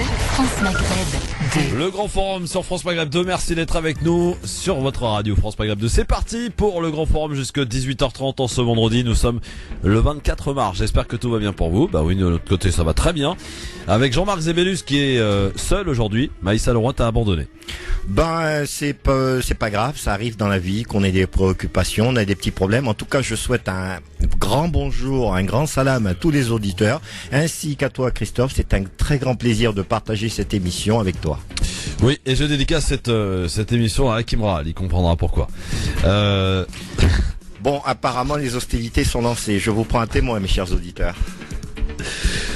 France Maghreb 2. Le grand forum sur France Maghreb 2, merci d'être avec nous sur votre radio France Maghreb 2. C'est parti pour le grand forum jusqu'à 18h30 en ce vendredi. Nous sommes le 24 mars. J'espère que tout va bien pour vous. Bah oui, de l'autre côté ça va très bien. Avec Jean-Marc Zébellus qui est seul aujourd'hui. Maïssa Leroy t'a abandonné. C'est pas grave, ça arrive dans la vie qu'on ait des préoccupations, on a des petits problèmes. En tout cas, je souhaite un grand bonjour, un grand salam à tous les auditeurs, ainsi qu'à toi Christophe. C'est un très grand plaisir de partager cette émission avec toi. Oui, et je dédicace cette émission à Hakim Rahal, il comprendra pourquoi. Bon, apparemment les hostilités sont lancées. Je vous prends un témoin, mes chers auditeurs.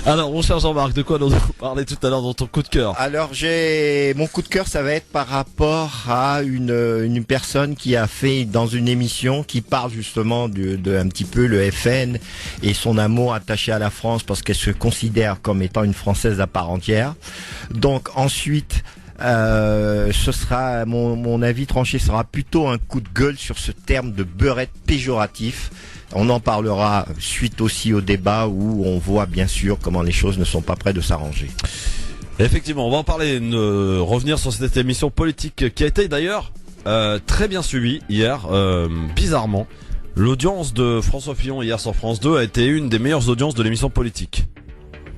Alors, mon cher Jean-Marc, de quoi nous parlait tout à l'heure dans ton coup de cœur? Alors, mon coup de cœur, ça va être par rapport à une personne qui a fait dans une émission qui parle justement de un petit peu le FN et son amour attaché à la France parce qu'elle se considère comme étant une Française à part entière. Donc ensuite, ce sera mon avis tranché sera plutôt un coup de gueule sur ce terme de beurette péjoratif. On en parlera suite aussi au débat où on voit bien sûr comment les choses ne sont pas près de s'arranger. Effectivement, on va en parler, revenir sur cette émission politique qui a été d'ailleurs très bien suivie hier, bizarrement. L'audience de François Fillon hier sur France 2 a été une des meilleures audiences de l'émission politique.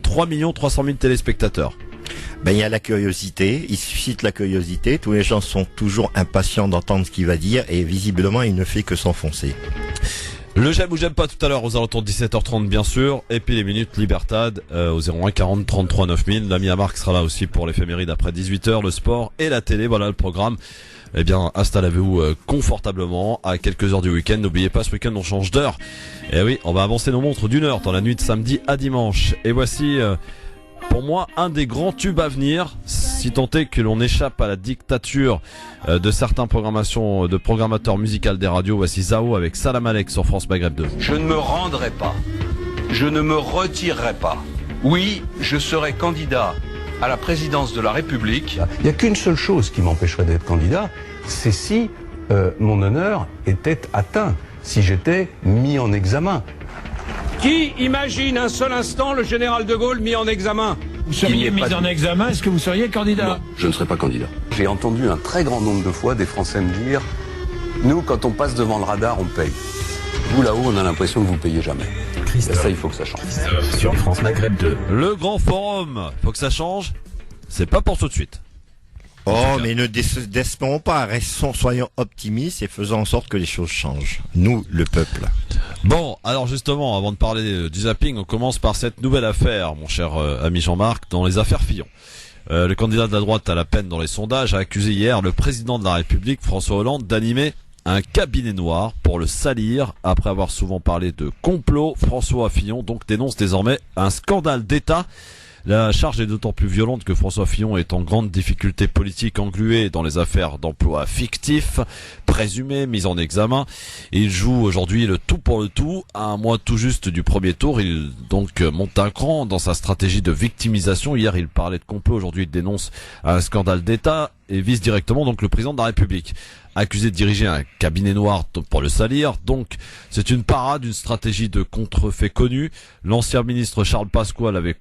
3 300 000 téléspectateurs. Il y a la curiosité, il suscite la curiosité, tous les gens sont toujours impatients d'entendre ce qu'il va dire et visiblement il ne fait que s'enfoncer. Le j'aime ou j'aime pas tout à l'heure aux alentours de 17h30 bien sûr, et puis les minutes Libertad au 01 40 33 9000. L'ami Marc sera là aussi pour l'éphéméride après 18h, le sport et la télé, voilà le programme. Eh bien, installez-vous confortablement à quelques heures du week-end. N'oubliez pas, ce week-end on change d'heure. Et oui, on va avancer nos montres d'une heure dans la nuit de samedi à dimanche. Et voici pour moi un des grands tubes à venir, si tant est que l'on échappe à la dictature de certains programmateurs musicaux des radios. Voici Zao avec Salam Alek sur France Maghreb 2. Je ne me rendrai pas, je ne me retirerai pas. Oui, je serai candidat à la présidence de la République. Il n'y a qu'une seule chose qui m'empêcherait d'être candidat, c'est si mon honneur était atteint, si j'étais mis en examen. Qui imagine un seul instant le général de Gaulle mis en examen? Vous seriez mis en examen, est-ce que vous seriez candidat? Non, je ne serai pas candidat. J'ai entendu un très grand nombre de fois des Français me dire « Nous, quand on passe devant le radar, on paye. Vous, là-haut, on a l'impression que vous ne payez jamais. » Ça, il faut que ça change. Sur France Maghreb 2. Le grand forum, faut que ça change. C'est pas pour tout de suite. Oh, mais ne désespérons pas, soyons optimistes et faisons en sorte que les choses changent. Nous, le peuple. Bon, alors justement, avant de parler du zapping, on commence par cette nouvelle affaire, mon cher ami Jean-Marc, dans les affaires Fillon. Le candidat de la droite à la peine dans les sondages a accusé hier le président de la République, François Hollande, d'animer un cabinet noir pour le salir. Après avoir souvent parlé de complot, François Fillon donc dénonce désormais un scandale d'État. La charge est d'autant plus violente que François Fillon est en grande difficulté politique, englué dans les affaires d'emploi fictifs, présumés, mis en examen. Il joue aujourd'hui le tout pour le tout. À un mois tout juste du premier tour, il donc monte un cran dans sa stratégie de victimisation. Hier, il parlait de complot. Aujourd'hui, il dénonce un scandale d'État et vise directement donc le président de la République. Accusé de diriger un cabinet noir pour le salir. Donc, c'est une parade, une stratégie de contrefait connue. L'ancien ministre Charles Pasqua l'avait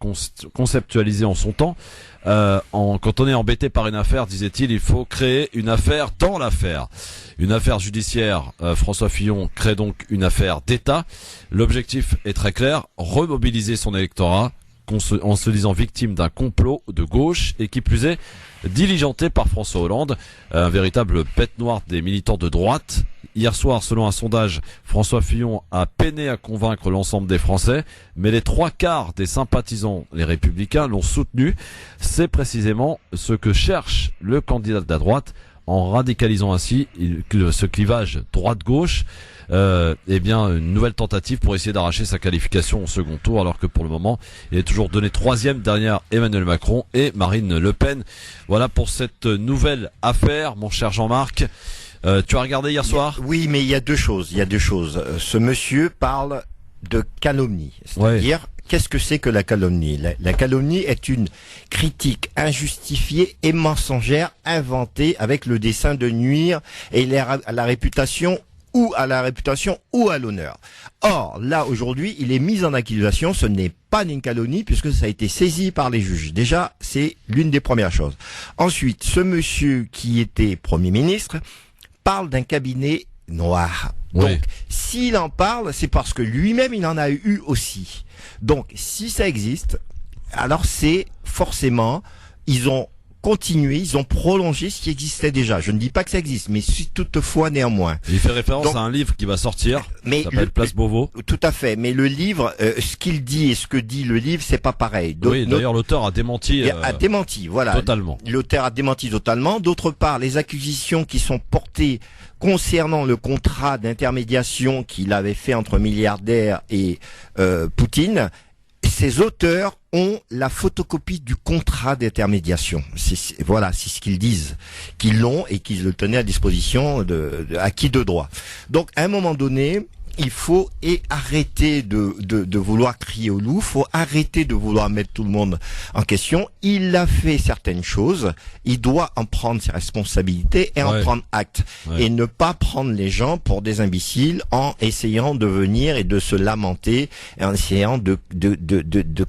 conceptualisé en son temps. Quand on est embêté par une affaire, disait-il, il faut créer une affaire dans l'affaire. Une affaire judiciaire, François Fillon crée donc une affaire d'État. L'objectif est très clair, remobiliser son électorat en se disant victime d'un complot de gauche et qui plus est diligenté par François Hollande, un véritable bête noire des militants de droite. Hier soir, selon un sondage, François Fillon a peiné à convaincre l'ensemble des Français, mais les 3/4 des sympathisants, les Républicains, l'ont soutenu. C'est précisément ce que cherche le candidat de la droite en radicalisant ainsi ce clivage droite-gauche. Une nouvelle tentative pour essayer d'arracher sa qualification au second tour, alors que pour le moment il est toujours donné troisième derrière Emmanuel Macron et Marine Le Pen. Voilà pour cette nouvelle affaire, mon cher Jean-Marc. Tu as regardé hier soir? Oui, mais il y a deux choses. Ce monsieur parle de calomnie, c'est-à-dire qu'est-ce que c'est que la calomnie? La calomnie est une critique injustifiée et mensongère inventée avec le dessein de nuire et à la réputation ou à la réputation ou à l'honneur. Or, là, aujourd'hui, il est mis en accusation, ce n'est pas une calomnie puisque ça a été saisi par les juges. Déjà, c'est l'une des premières choses. Ensuite, ce monsieur qui était Premier ministre parle d'un cabinet noir. Oui. Donc, s'il en parle, c'est parce que lui-même, il en a eu aussi. Donc, si ça existe, alors c'est forcément, ils ont continué, ils ont prolongé ce qui existait déjà. Je ne dis pas que ça existe, mais si toutefois néanmoins. Il fait référence Donc, à un livre qui va sortir, mais qui s'appelle Place Beauvau. Tout à fait, mais le livre, ce qu'il dit et ce que dit le livre, c'est pas pareil. Oui, d'ailleurs l'auteur a démenti. A démenti, voilà. Totalement. L'auteur a démenti totalement. D'autre part, les accusations qui sont portées concernant le contrat d'intermédiation qu'il avait fait entre milliardaires et Poutine, ces auteurs ont la photocopie du contrat d'intermédiation. Voilà, c'est ce qu'ils disent, qu'ils l'ont et qu'ils le tenaient à disposition à qui de droit. Donc, à un moment donné, il faut arrêter de vouloir crier au loup, faut arrêter de vouloir mettre tout le monde en question. Il a fait certaines choses, il doit en prendre ses responsabilités et en prendre acte. Ouais. Et ne pas prendre les gens pour des imbéciles en essayant de venir et de se lamenter, et en essayant de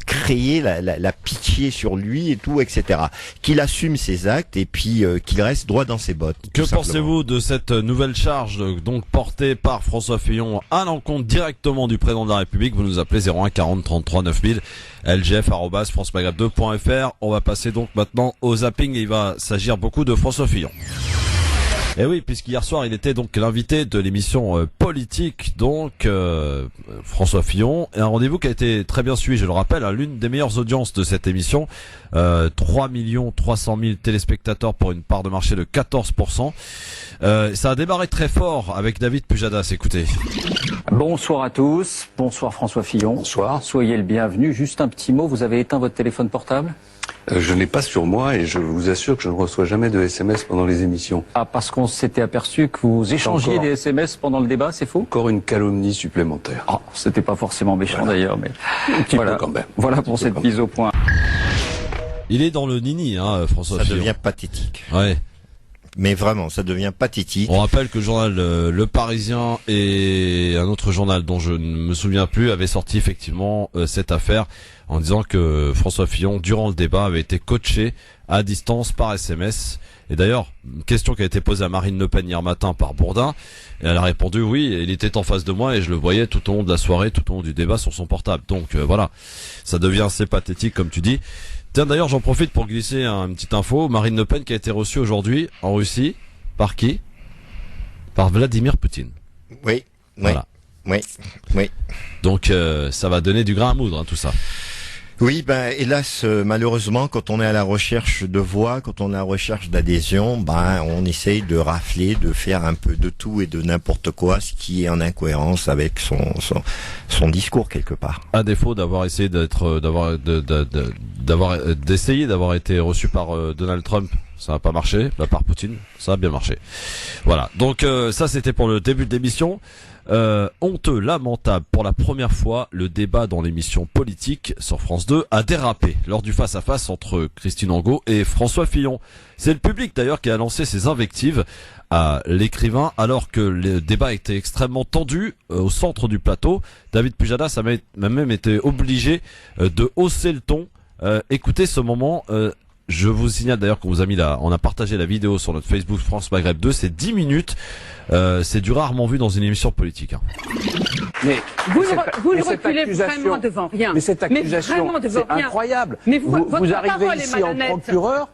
créer la pitié sur lui et tout, etc. Qu'il assume ses actes et puis qu'il reste droit dans ses bottes. Que pensez-vous de cette nouvelle charge donc portée par François Fillon à l'encontre directement du président de la République? Vous nous appelez 01 40 33 9000 lgf@francemaghreb2.fr. On va passer donc maintenant au zapping et il va s'agir beaucoup de François Fillon. Et oui, puisqu'hier soir il était donc l'invité de l'émission politique, donc François Fillon, et un rendez-vous qui a été très bien suivi, je le rappelle, hein, l'une des meilleures audiences de cette émission, 3 300 000 téléspectateurs pour une part de marché de 14%. Ça a démarré très fort avec David Pujadas, écoutez. Bonsoir à tous, bonsoir François Fillon. Bonsoir. Soyez le bienvenu, juste un petit mot, vous avez éteint votre téléphone portable ? Je ne l'ai pas sur moi et je vous assure que je ne reçois jamais de SMS pendant les émissions. Ah, parce qu'on s'était aperçu que vous échangiez des SMS pendant le débat, c'est faux ? Encore une calomnie supplémentaire. Ah, c'était pas forcément méchant d'ailleurs, mais un petit voilà, peu quand même. Voilà pour cette mise au point. Il est dans le nini, hein, François Fillon. Ça devient pathétique. Ouais. Mais vraiment, ça devient pathétique. On rappelle que le journal Le Parisien et un autre journal dont je ne me souviens plus avait sorti effectivement cette affaire en disant que François Fillon, durant le débat, avait été coaché à distance par SMS. Et d'ailleurs, une question qui a été posée à Marine Le Pen hier matin par Bourdin, et elle a répondu oui, il était en face de moi et je le voyais tout au long de la soirée, tout au long du débat sur son portable. Donc voilà, ça devient assez pathétique comme tu dis. Tiens, d'ailleurs, j'en profite pour glisser une petite info. Marine Le Pen qui a été reçue aujourd'hui en Russie. Par qui? Par Vladimir Poutine. Oui, voilà. Oui. Donc, ça va donner du grain à moudre, hein, tout ça. Oui, ben hélas, malheureusement, quand on est à la recherche de voix, quand on est à la recherche d'adhésion, ben on essaye de rafler, de faire un peu de tout et de n'importe quoi, ce qui est en incohérence avec son discours quelque part. À défaut d'avoir essayé d'avoir été reçu par Donald Trump, ça n'a pas marché. Là, par Poutine, ça a bien marché. Voilà. Donc ça, c'était pour le début de l'émission. Honteux, lamentable, pour la première fois, le débat dans l'émission politique sur France 2 a dérapé lors du face-à-face entre Christine Angot et François Fillon. C'est le public d'ailleurs qui a lancé ses invectives à l'écrivain alors que le débat était extrêmement tendu au centre du plateau. David Pujadas a même été obligé de hausser le ton. Écoutez ce moment. Je vous signale d'ailleurs qu'on vous a on a partagé la vidéo sur notre Facebook France Maghreb 2, c'est 10 minutes, c'est du rarement vu dans une émission politique. Hein. Mais vous ne reculez vraiment devant rien. Mais cette accusation, c'est incroyable. Mais vous arrivez ici en procureur.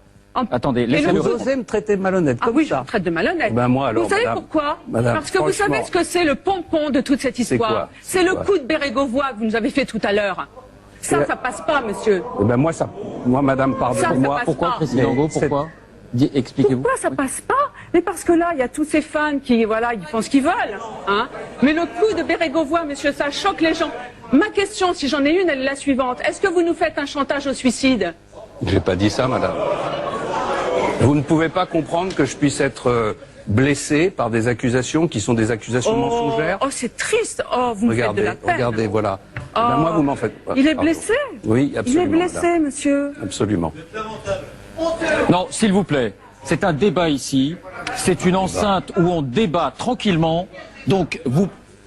Attendez, vous osez me traiter de malhonnête comme ça. Oui, je vous traite de malhonnête. Ben moi, alors, vous savez pourquoi? Parce que vous savez ce que c'est le pompon de toute cette histoire. C'est le coup de Bérégovoy que vous nous avez fait tout à l'heure. Ça passe pas, monsieur. Ben moi, madame, pardonnez-moi. Pourquoi, Christine Angot, pourquoi? Expliquez-vous. Pourquoi ça passe pas? Mais parce que là, il y a tous ces fans qui, voilà, ils font ce qu'ils veulent, hein. Mais le coup de Bérégovoy, monsieur, ça choque les gens. Ma question, si j'en ai une, elle est la suivante. Est-ce que vous nous faites un chantage au suicide? J'ai pas dit ça, madame. Vous ne pouvez pas comprendre que je puisse être blessé par des accusations qui sont des accusations mensongères. Oh, c'est triste. Oh, vous me faites de la peine. Regardez, voilà. Oh, ben moi, vous m'en faites pas. Il est blessé? Oui, absolument. Il est blessé, madame. Monsieur. Absolument. Non, s'il vous plaît. C'est un débat ici. C'est une enceinte où on débat tranquillement. Donc,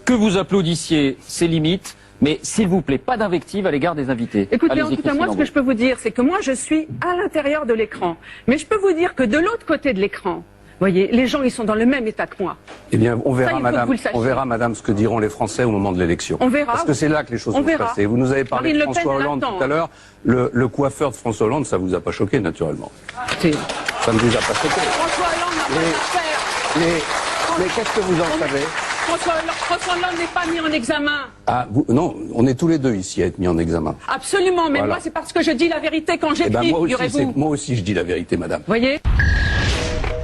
que vous applaudissiez, c'est limite. Mais s'il vous plaît, pas d'invective à l'égard des invités. Écoutez, en tout cas, moi, ce que je peux vous dire, c'est que moi, je suis à l'intérieur de l'écran. Mais je peux vous dire que de l'autre côté de l'écran, vous voyez, les gens, ils sont dans le même état que moi. Eh bien, on verra, Ça, madame, ce que diront les Français au moment de l'élection. On verra. Parce que c'est là que les choses vont se passer. Vous nous avez parlé de François Hollande tout à l'heure. Le coiffeur de François Hollande, ça vous a pas choqué, naturellement. Ça ne vous a pas choqué. François Hollande n'a pas d'affaires. Mais qu'est-ce que vous en savez? François Hollande n'est pas mis en examen. Ah, non, on est tous les deux ici à être mis en examen. Absolument, mais voilà. Moi, c'est parce que je dis la vérité quand j'écris, moi aussi, je dis la vérité, madame. Vous voyez?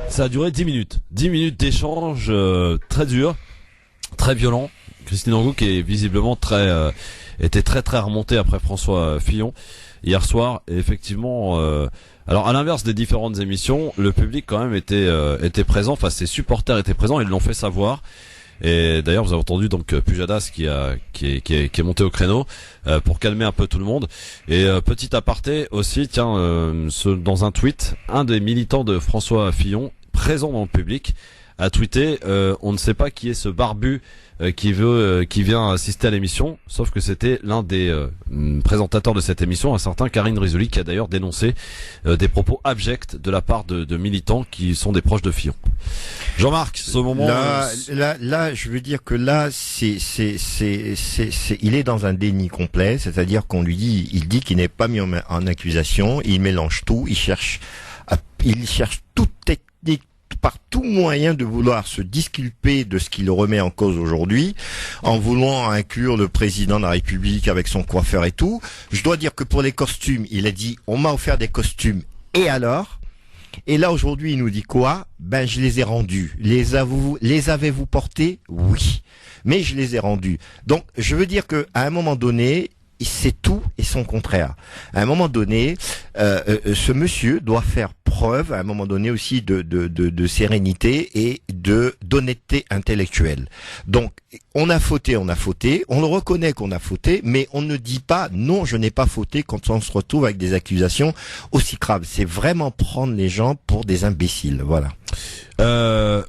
Ça a duré 10 minutes. 10 minutes d'échange très dur, très violent. Christine Angot qui est visiblement était très remontée après François Fillon hier soir. Et effectivement, alors à l'inverse des différentes émissions, le public quand même était présent. Enfin, ses supporters étaient présents. Ils l'ont fait savoir. Et d'ailleurs, vous avez entendu donc Pujadas qui est monté au créneau pour calmer un peu tout le monde. Et petit aparté aussi, dans un tweet, un des militants de François Fillon présent dans le public a tweeté on ne sait pas qui est ce barbu qui vient assister à l'émission, sauf que c'était l'un des présentateurs de cette émission, un certain Karine Risoli, qui a d'ailleurs dénoncé des propos abjects de la part de militants qui sont des proches de Fillon. Jean-Marc, ce moment là, je veux dire que là, il est dans un déni complet, c'est-à-dire qu'on lui dit, il dit qu'il n'est pas mis en accusation, il mélange tout, il cherche toute technique, par tout moyen de vouloir se disculper de ce qui le remet en cause aujourd'hui, en voulant inclure le président de la République avec son coiffeur et tout. Je dois dire que pour les costumes, il a dit, on m'a offert des costumes, et alors? Et là, aujourd'hui, il nous dit quoi? Ben, je les ai rendus. Les avez-vous portés? Oui. Mais je les ai rendus. Donc, je veux dire que, à un moment donné, c'est tout et son contraire. À un moment donné, ce monsieur doit faire preuve, à un moment donné aussi, de sérénité et d'honnêteté intellectuelle. Donc, on a fauté, on le reconnaît qu'on a fauté, mais on ne dit pas non, je n'ai pas fauté quand on se retrouve avec des accusations aussi graves. C'est vraiment prendre les gens pour des imbéciles, voilà.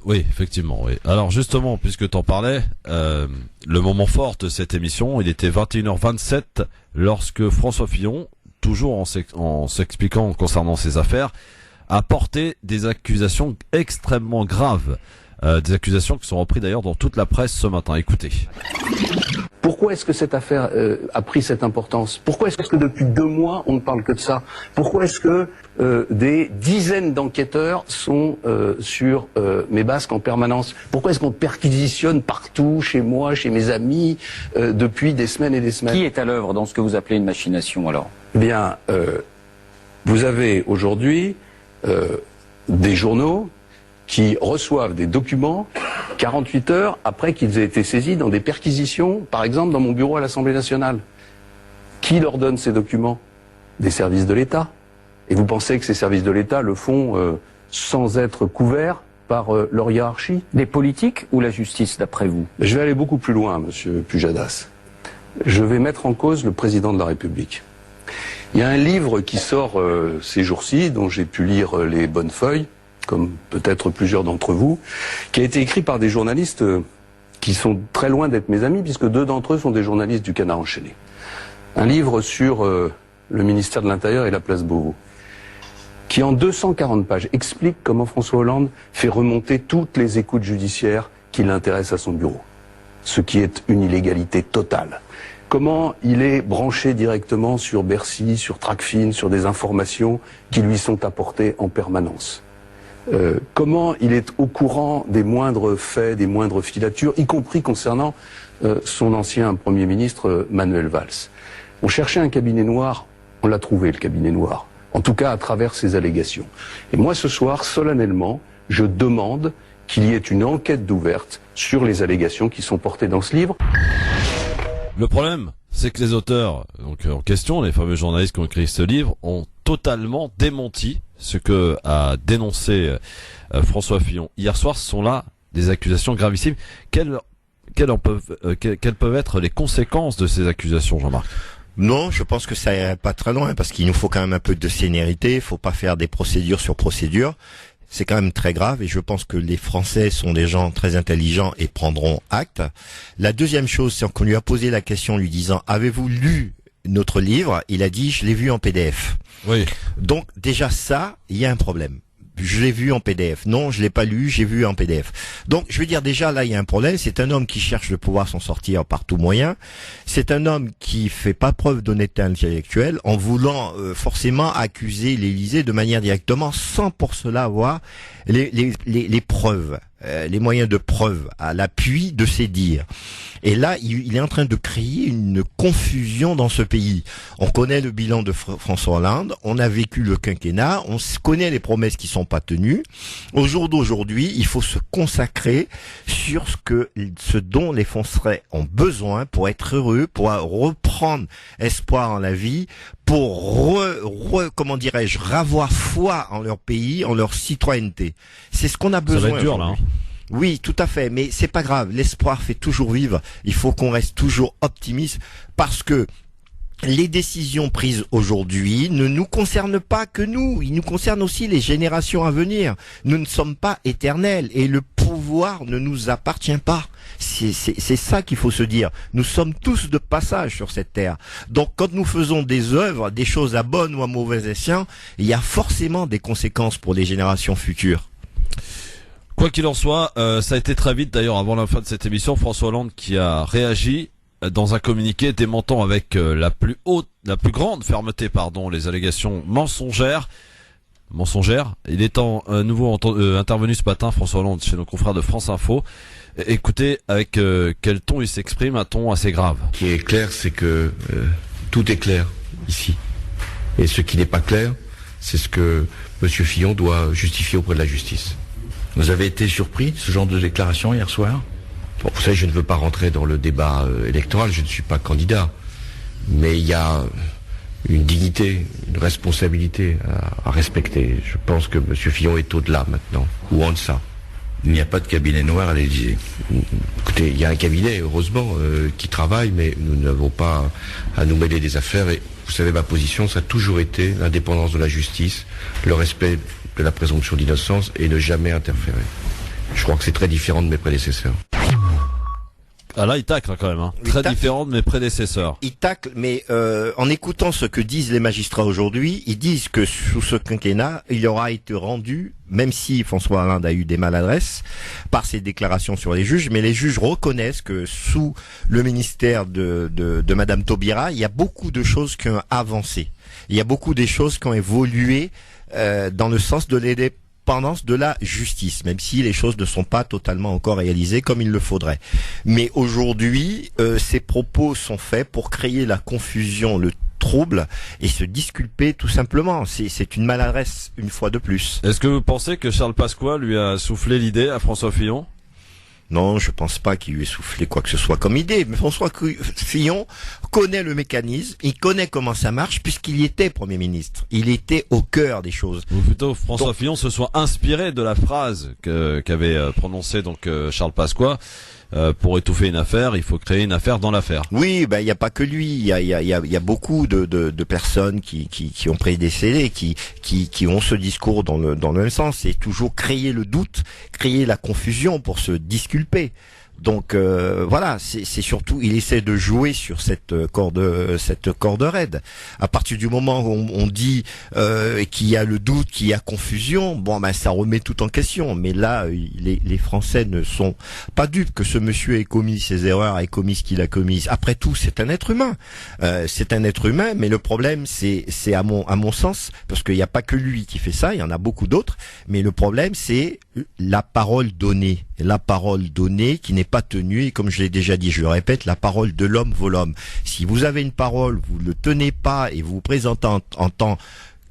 Oui, effectivement, oui. Alors justement, puisque t'en parlais, le moment fort de cette émission, il était 21h27 lorsque François Fillon, toujours en s'expliquant concernant ses affaires, a porté des accusations extrêmement graves. Des accusations qui sont reprises d'ailleurs dans toute la presse ce matin. Écoutez. Pourquoi est-ce que cette affaire a pris cette importance? Pourquoi est-ce que depuis 2 mois on ne parle que de ça? Pourquoi est-ce que des dizaines d'enquêteurs sont sur mes basques en permanence? Pourquoi est-ce qu'on perquisitionne partout, chez moi, chez mes amis, depuis des semaines et des semaines? Qui est à l'œuvre dans ce que vous appelez une machination alors? Eh bien, vous avez aujourd'hui des journaux qui reçoivent des documents 48 heures après qu'ils aient été saisis dans des perquisitions, par exemple dans mon bureau à l'Assemblée nationale. Qui leur donne ces documents? Des services de l'État. Et vous pensez que ces services de l'État le font sans être couverts par leur hiérarchie? Les politiques ou la justice, d'après vous? Je vais aller beaucoup plus loin, monsieur Pujadas. Je vais mettre en cause le président de la République. Il y a un livre qui sort ces jours-ci, dont j'ai pu lire les bonnes feuilles, comme peut-être plusieurs d'entre vous, qui a été écrit par des journalistes qui sont très loin d'être mes amis, puisque 2 d'entre eux sont des journalistes du Canard enchaîné. Un livre sur le ministère de l'Intérieur et la place Beauvau, qui en 240 pages explique comment François Hollande fait remonter toutes les écoutes judiciaires qui l'intéressent à son bureau, ce qui est une illégalité totale. Comment il est branché directement sur Bercy, sur Tracfin, sur des informations qui lui sont apportées en permanence. Comment il est au courant des moindres faits, des moindres filatures, y compris concernant son ancien Premier ministre Manuel Valls. On cherchait un cabinet noir, on l'a trouvé le cabinet noir, en tout cas à travers ces allégations. Et moi ce soir, solennellement, je demande qu'il y ait une enquête d'ouverte sur les allégations qui sont portées dans ce livre. Le problème, c'est que les auteurs donc en question, les fameux journalistes qui ont écrit ce livre, ont totalement démenti ce que a dénoncé François Fillon hier soir. Ce sont là des accusations gravissimes. Quelles peuvent être les conséquences de ces accusations, Jean-Marc? Non, je pense que ça irait pas très loin, parce qu'il nous faut quand même un peu de sénérité. Il faut pas faire des procédures sur procédures. C'est quand même très grave et je pense que les Français sont des gens très intelligents et prendront acte. La deuxième chose, c'est qu'on lui a posé la question lui disant « Avez-vous lu notre livre ?» Il a dit « Je l'ai vu en PDF ». Oui. Donc déjà ça, il y a un problème. Je l'ai vu en PDF. Non, je l'ai pas lu, j'ai vu en PDF. Donc, je veux dire, déjà, là, il y a un problème. C'est un homme qui cherche de pouvoir s'en sortir par tout moyen. C'est un homme qui fait pas preuve d'honnêteté intellectuelle en voulant forcément accuser l'Élysée de manière directement, sans pour cela avoir les preuves, les moyens de preuve à l'appui de ses dires. Et là, il est en train de créer une confusion dans ce pays. On connaît le bilan de François Hollande, on a vécu le quinquennat, on connaît les promesses qui sont pas tenues. Au jour d'aujourd'hui, il faut se consacrer sur ce dont les Français ont besoin pour être heureux, pour reprendre espoir en la vie, pour comment dirais-je, ravoir foi en leur pays, en leur citoyenneté. C'est ce qu'on a besoin. Ça va être dur, là. Oui, tout à fait, mais c'est pas grave. L'espoir fait toujours vivre. Il faut qu'on reste toujours optimiste parce que les décisions prises aujourd'hui ne nous concernent pas que nous. Ils nous concernent aussi les générations à venir. Nous ne sommes pas éternels et le pouvoir ne nous appartient pas. C'est ça qu'il faut se dire. Nous sommes tous de passage sur cette terre. Donc quand nous faisons des œuvres, des choses à bon ou à mauvais escient, il y a forcément des conséquences pour les générations futures. Quoi qu'il en soit, ça a été très vite d'ailleurs avant la fin de cette émission, François Hollande qui a réagi dans un communiqué démentant avec la plus grande fermeté, les allégations mensongères. Il est à nouveau intervenu ce matin, François Hollande, chez nos confrères de France Info. Écoutez avec quel ton il s'exprime, un ton assez grave. Ce qui est clair, c'est que tout est clair ici. Et ce qui n'est pas clair, c'est ce que M. Fillon doit justifier auprès de la justice. Vous avez été surpris de ce genre de déclaration hier soir ? Bon, vous savez, je ne veux pas rentrer dans le débat électoral, je ne suis pas candidat. Mais il y a une dignité, une responsabilité à respecter. Je pense que M. Fillon est au-delà maintenant, ou en deçà. Il n'y a pas de cabinet noir à l'Élysée. Écoutez, il y a un cabinet, heureusement, qui travaille, mais nous n'avons pas à nous mêler des affaires. Et vous savez, ma position, ça a toujours été l'indépendance de la justice, le respect de la présomption d'innocence et ne jamais interférer. Je crois que c'est très différent de mes prédécesseurs. Ah là, il tacle quand même, hein. Très différent de mes prédécesseurs. Il tacle, mais en écoutant ce que disent les magistrats aujourd'hui, ils disent que sous ce quinquennat, il aura été rendu, même si François Hollande a eu des maladresses par ses déclarations sur les juges, mais les juges reconnaissent que sous le ministère de Madame Taubira, il y a beaucoup de choses qui ont avancé. Il y a beaucoup de choses qui ont évolué dans le sens de l'indépendance de la justice, même si les choses ne sont pas totalement encore réalisées comme il le faudrait. Mais aujourd'hui, ces propos sont faits pour créer la confusion, le trouble et se disculper tout simplement. C'est une maladresse une fois de plus. Est-ce que vous pensez que Charles Pasqua lui a soufflé l'idée à François Fillon ? Non, je pense pas qu'il lui ait soufflé quoi que ce soit comme idée. Mais François Fillon connaît le mécanisme, il connaît comment ça marche puisqu'il y était Premier ministre. Il était au cœur des choses. Ou plutôt François Fillon se soit inspiré de la phrase qu'avait prononcée Charles Pasqua. Pour étouffer une affaire, il faut créer une affaire dans l'affaire. Oui, il y a pas que lui. Il y a beaucoup de personnes qui ont prédécédé, qui ont ce discours dans le même sens. C'est toujours créer le doute, créer la confusion pour se disculper. Donc voilà, c'est surtout, il essaie de jouer sur cette corde raide. À partir du moment où on dit qu'il y a le doute, qu'il y a confusion, ça remet tout en question. Mais là, les Français ne sont pas dupes que ce monsieur ait commis ses erreurs, ait commis ce qu'il a commis. Après tout, c'est un être humain. C'est un être humain, mais le problème, c'est à mon sens, parce qu'il n'y a pas que lui qui fait ça, il y en a beaucoup d'autres. Mais le problème, c'est la parole donnée. La parole donnée qui n'est pas tenue, et comme je l'ai déjà dit, je le répète, la parole de l'homme vaut l'homme. Si vous avez une parole, vous ne le tenez pas et vous vous présentez en tant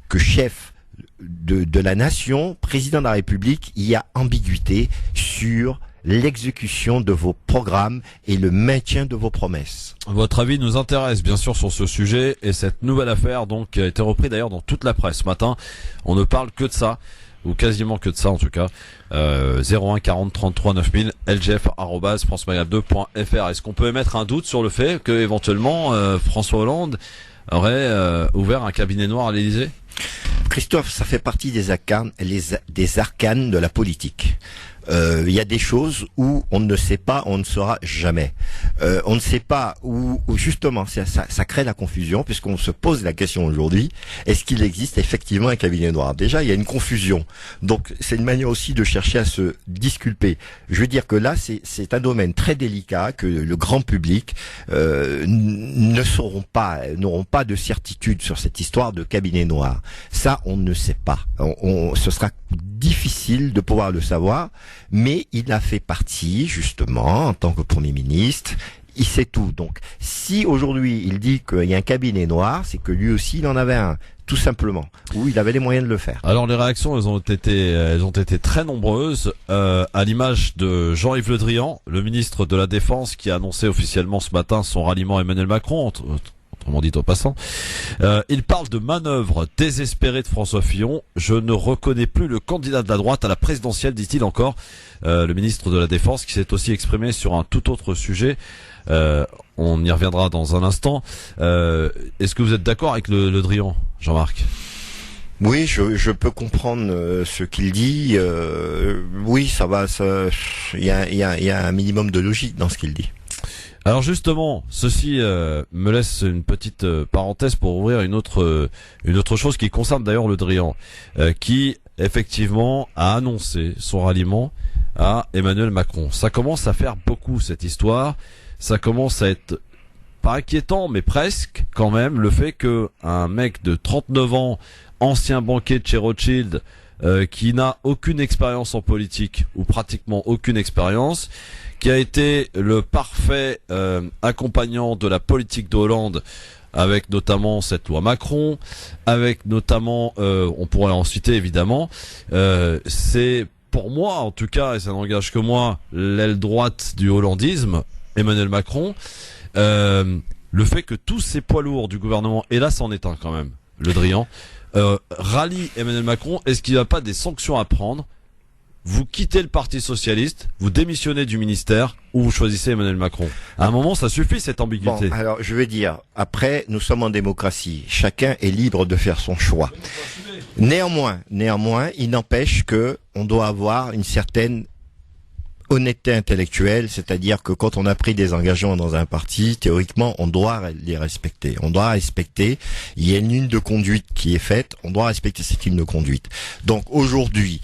que chef de la nation, président de la République, il y a ambiguïté sur l'exécution de vos programmes et le maintien de vos promesses. Votre avis nous intéresse bien sûr sur ce sujet et cette nouvelle affaire qui a été reprise d'ailleurs dans toute la presse ce matin. On ne parle que de ça. Ou quasiment que de ça en tout cas. 01 40 33 9000 lgf@francemaghreb2.fr. Est-ce qu'on peut émettre un doute sur le fait que éventuellement François Hollande aurait ouvert un cabinet noir à l'Élysée ? Christophe, ça fait partie des arcanes de la politique. Il y a des choses où on ne sait pas, on ne saura jamais. On ne sait pas où justement ça crée la confusion, puisqu'on se pose la question aujourd'hui, est-ce qu'il existe effectivement un cabinet noir? Déjà, il y a une confusion. Donc, c'est une manière aussi de chercher à se disculper. Je veux dire que là, c'est un domaine très délicat que le grand public n'auront pas de certitude sur cette histoire de cabinet noir. Ça, on ne sait pas. Ce sera difficile de pouvoir le savoir, mais il a fait partie, justement, en tant que Premier ministre, il sait tout. Donc, si aujourd'hui il dit qu'il y a un cabinet noir, c'est que lui aussi il en avait un, tout simplement, où il avait les moyens de le faire. Alors les réactions, elles ont été très nombreuses, à l'image de Jean-Yves Le Drian, le ministre de la Défense, qui a annoncé officiellement ce matin son ralliement à Emmanuel Macron, autrement dit au passant. Il parle de manœuvre désespérée de François Fillon. Je ne reconnais plus le candidat de la droite à la présidentielle, dit-il encore. Le ministre de la Défense qui s'est aussi exprimé sur un tout autre sujet. On y reviendra dans un instant. Est-ce que vous êtes d'accord avec Le Drian, Jean-Marc ? Oui, je peux comprendre ce qu'il dit. Oui, ça va. Il y a un minimum de logique dans ce qu'il dit. Alors justement, ceci me laisse une petite parenthèse pour ouvrir une autre chose qui concerne d'ailleurs Le Drian, qui effectivement a annoncé son ralliement à Emmanuel Macron. Ça commence à faire beaucoup cette histoire, ça commence à être pas inquiétant mais presque quand même, le fait que un mec de 39 ans, ancien banquier de chez Rothschild, qui n'a aucune expérience en politique ou pratiquement aucune expérience, qui a été le parfait accompagnant de la politique de Hollande, avec notamment cette loi Macron, avec notamment, on pourrait en citer évidemment, c'est pour moi en tout cas, et ça n'engage que moi, l'aile droite du hollandisme, Emmanuel Macron, le fait que tous ces poids lourds du gouvernement, et là c'en est un quand même, Le Drian, rallient Emmanuel Macron. Est-ce qu'il n'y a pas des sanctions à prendre? Vous quittez le Parti Socialiste, vous démissionnez du ministère ou vous choisissez Emmanuel Macron. À un moment, ça suffit cette ambiguïté. Bon, alors je vais dire, après, nous sommes en démocratie. Chacun est libre de faire son choix. Néanmoins, il n'empêche que on doit avoir une certaine honnêteté intellectuelle, c'est-à-dire que quand on a pris des engagements dans un parti, théoriquement, on doit les respecter. On doit respecter. Il y a une ligne de conduite qui est faite. On doit respecter cette ligne de conduite. Donc aujourd'hui,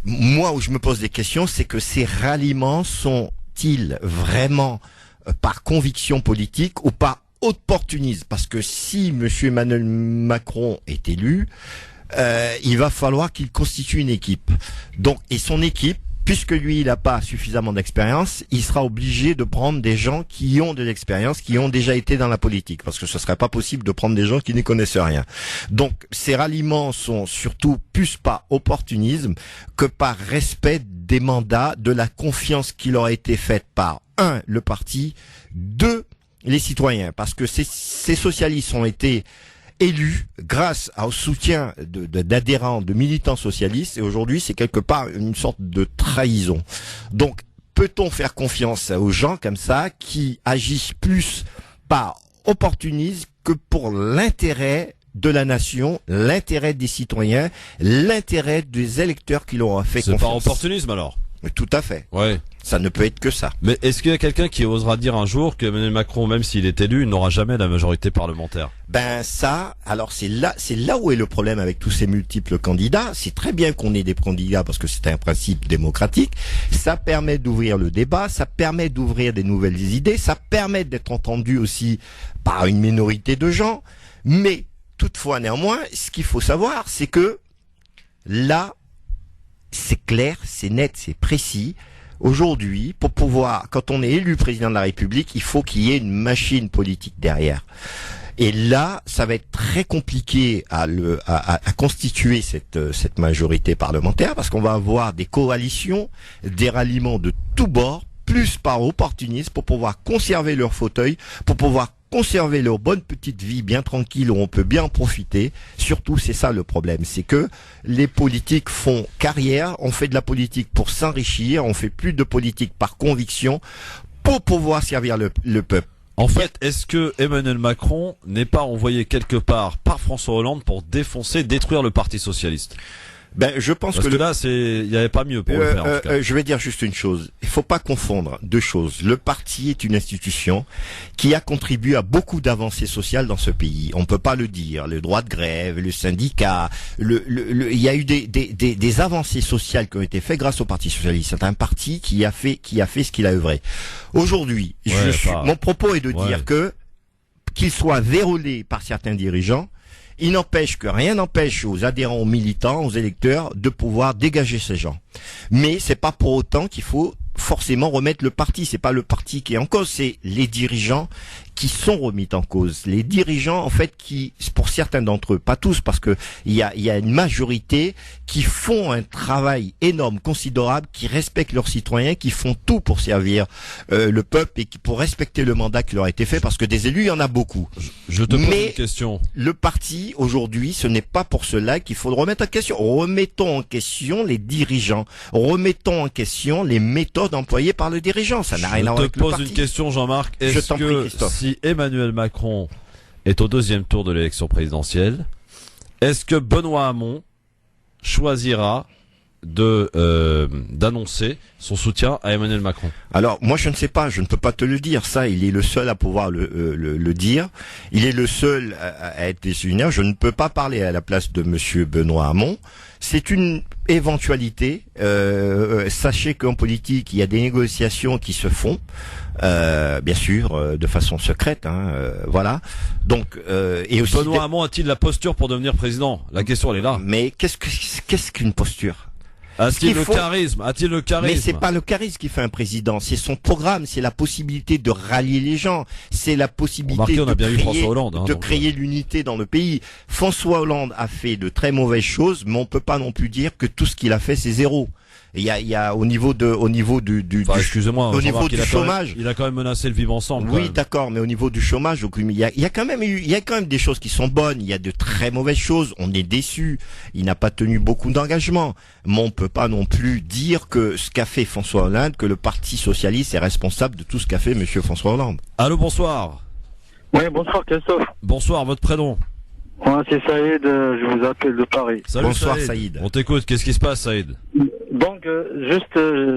moi, où je me pose des questions, c'est que ces ralliements sont-ils vraiment par conviction politique ou par opportunisme? Parce que si monsieur Emmanuel Macron est élu, il va falloir qu'il constitue une équipe. Donc, et son équipe, puisque lui, il n'a pas suffisamment d'expérience, il sera obligé de prendre des gens qui ont de l'expérience, qui ont déjà été dans la politique, parce que ce serait pas possible de prendre des gens qui n'y connaissent rien. Donc, ces ralliements sont surtout plus par opportunisme que par respect des mandats, de la confiance qui leur a été faite par, 1, le parti, 2, les citoyens, parce que ces socialistes ont été élus grâce au soutien d'adhérents, de militants socialistes, et aujourd'hui c'est quelque part une sorte de trahison. Donc peut-on faire confiance aux gens comme ça qui agissent plus par opportunisme que pour l'intérêt de la nation, l'intérêt des citoyens, l'intérêt des électeurs qui leur ont fait confiance? C'est par opportunisme alors? Tout à fait. Ouais. Ça ne peut être que ça. Mais est-ce qu'il y a quelqu'un qui osera dire un jour que Emmanuel Macron, même s'il est élu, n'aura jamais la majorité parlementaire? Ben ça, alors c'est là où est le problème avec tous ces multiples candidats. C'est très bien qu'on ait des candidats parce que c'est un principe démocratique. Ça permet d'ouvrir le débat, ça permet d'ouvrir des nouvelles idées, ça permet d'être entendu aussi par une minorité de gens. Mais toutefois, néanmoins, ce qu'il faut savoir, c'est que là, c'est clair, c'est net, c'est précis. Aujourd'hui, pour pouvoir, quand on est élu président de la République, il faut qu'il y ait une machine politique derrière. Et là, ça va être très compliqué à constituer cette majorité parlementaire, parce qu'on va avoir des coalitions, des ralliements de tous bords, plus par opportunisme, pour pouvoir conserver leur fauteuil, pour pouvoir conserver leur bonne petite vie bien tranquille où on peut bien en profiter. Surtout, c'est ça le problème, c'est que les politiques font carrière, on fait de la politique pour s'enrichir, on fait plus de politique par conviction pour pouvoir servir le peuple. En fait, est-ce que Emmanuel Macron n'est pas envoyé quelque part par François Hollande pour détruire le Parti socialiste? Ben, je pense Parce que là, il n'y avait pas mieux pour le faire. En tout cas. Je vais dire juste une chose. Il faut pas confondre deux choses. Le parti est une institution qui a contribué à beaucoup d'avancées sociales dans ce pays. On peut pas le dire. Le droit de grève, le syndicat, il y a eu des avancées sociales qui ont été faites grâce au Parti socialiste. C'est un parti qui a fait ce qu'il a œuvré. Aujourd'hui, mon propos est de dire qu'il soit vérolé par certains dirigeants. Il n'empêche que rien n'empêche aux adhérents, aux militants, aux électeurs de pouvoir dégager ces gens. Mais c'est pas pour autant qu'il faut forcément remettre le parti. C'est pas le parti qui est en cause, c'est les dirigeants qui sont remis en cause. Les dirigeants, en fait, qui, pour certains d'entre eux, pas tous, parce que il y a une majorité qui font un travail énorme, considérable, qui respectent leurs citoyens, qui font tout pour servir le peuple et pour respecter le mandat qui leur a été fait, parce que des élus, il y en a beaucoup. Je te pose une question. Le parti, aujourd'hui, ce n'est pas pour cela qu'il faut le remettre en question. Remettons en question les dirigeants. Remettons en question les méthodes employées par le dirigeant. Ça n'a rien à voir avec le parti. Je te pose une question, Jean-Marc. Est-ce que si Emmanuel Macron est au deuxième tour de l'élection présidentielle, est-ce que Benoît Hamon choisira d'annoncer son soutien à Emmanuel Macron? Alors moi je ne sais pas, je ne peux pas te le dire. Ça, il est le seul à pouvoir le dire. Il est le seul à être décisionnaire. Je ne peux pas parler à la place de Monsieur Benoît Hamon. C'est une éventualité. Sachez qu'en politique, il y a des négociations qui se font, bien sûr, de façon secrète. Voilà. Donc, et aussi. Benoît Hamon a-t-il la posture pour devenir président? La question elle est là. Mais qu'est-ce qu'une posture? A-t-il le charisme? Mais c'est pas le charisme qui fait un président, c'est son programme, c'est la possibilité de rallier les gens, c'est la possibilité de créer l'unité dans le pays. François Hollande a fait de très mauvaises choses, mais on peut pas non plus dire que tout ce qu'il a fait c'est zéro. Il y a au niveau du chômage, il a quand même menacé le vivre ensemble. Oui, d'accord, mais au niveau du chômage, il y a quand même des choses qui sont bonnes. Il y a de très mauvaises choses. On est déçu. Il n'a pas tenu beaucoup d'engagement. Mais on peut pas non plus dire que ce qu'a fait François Hollande, que le Parti socialiste est responsable de tout ce qu'a fait Monsieur François Hollande. Allô, bonsoir. Oui, bonsoir Christophe. Bonsoir, votre prénom? C'est Saïd, je vous appelle de Paris. Salut, bonsoir Saïd. On t'écoute, qu'est-ce qui se passe Saïd? Donc,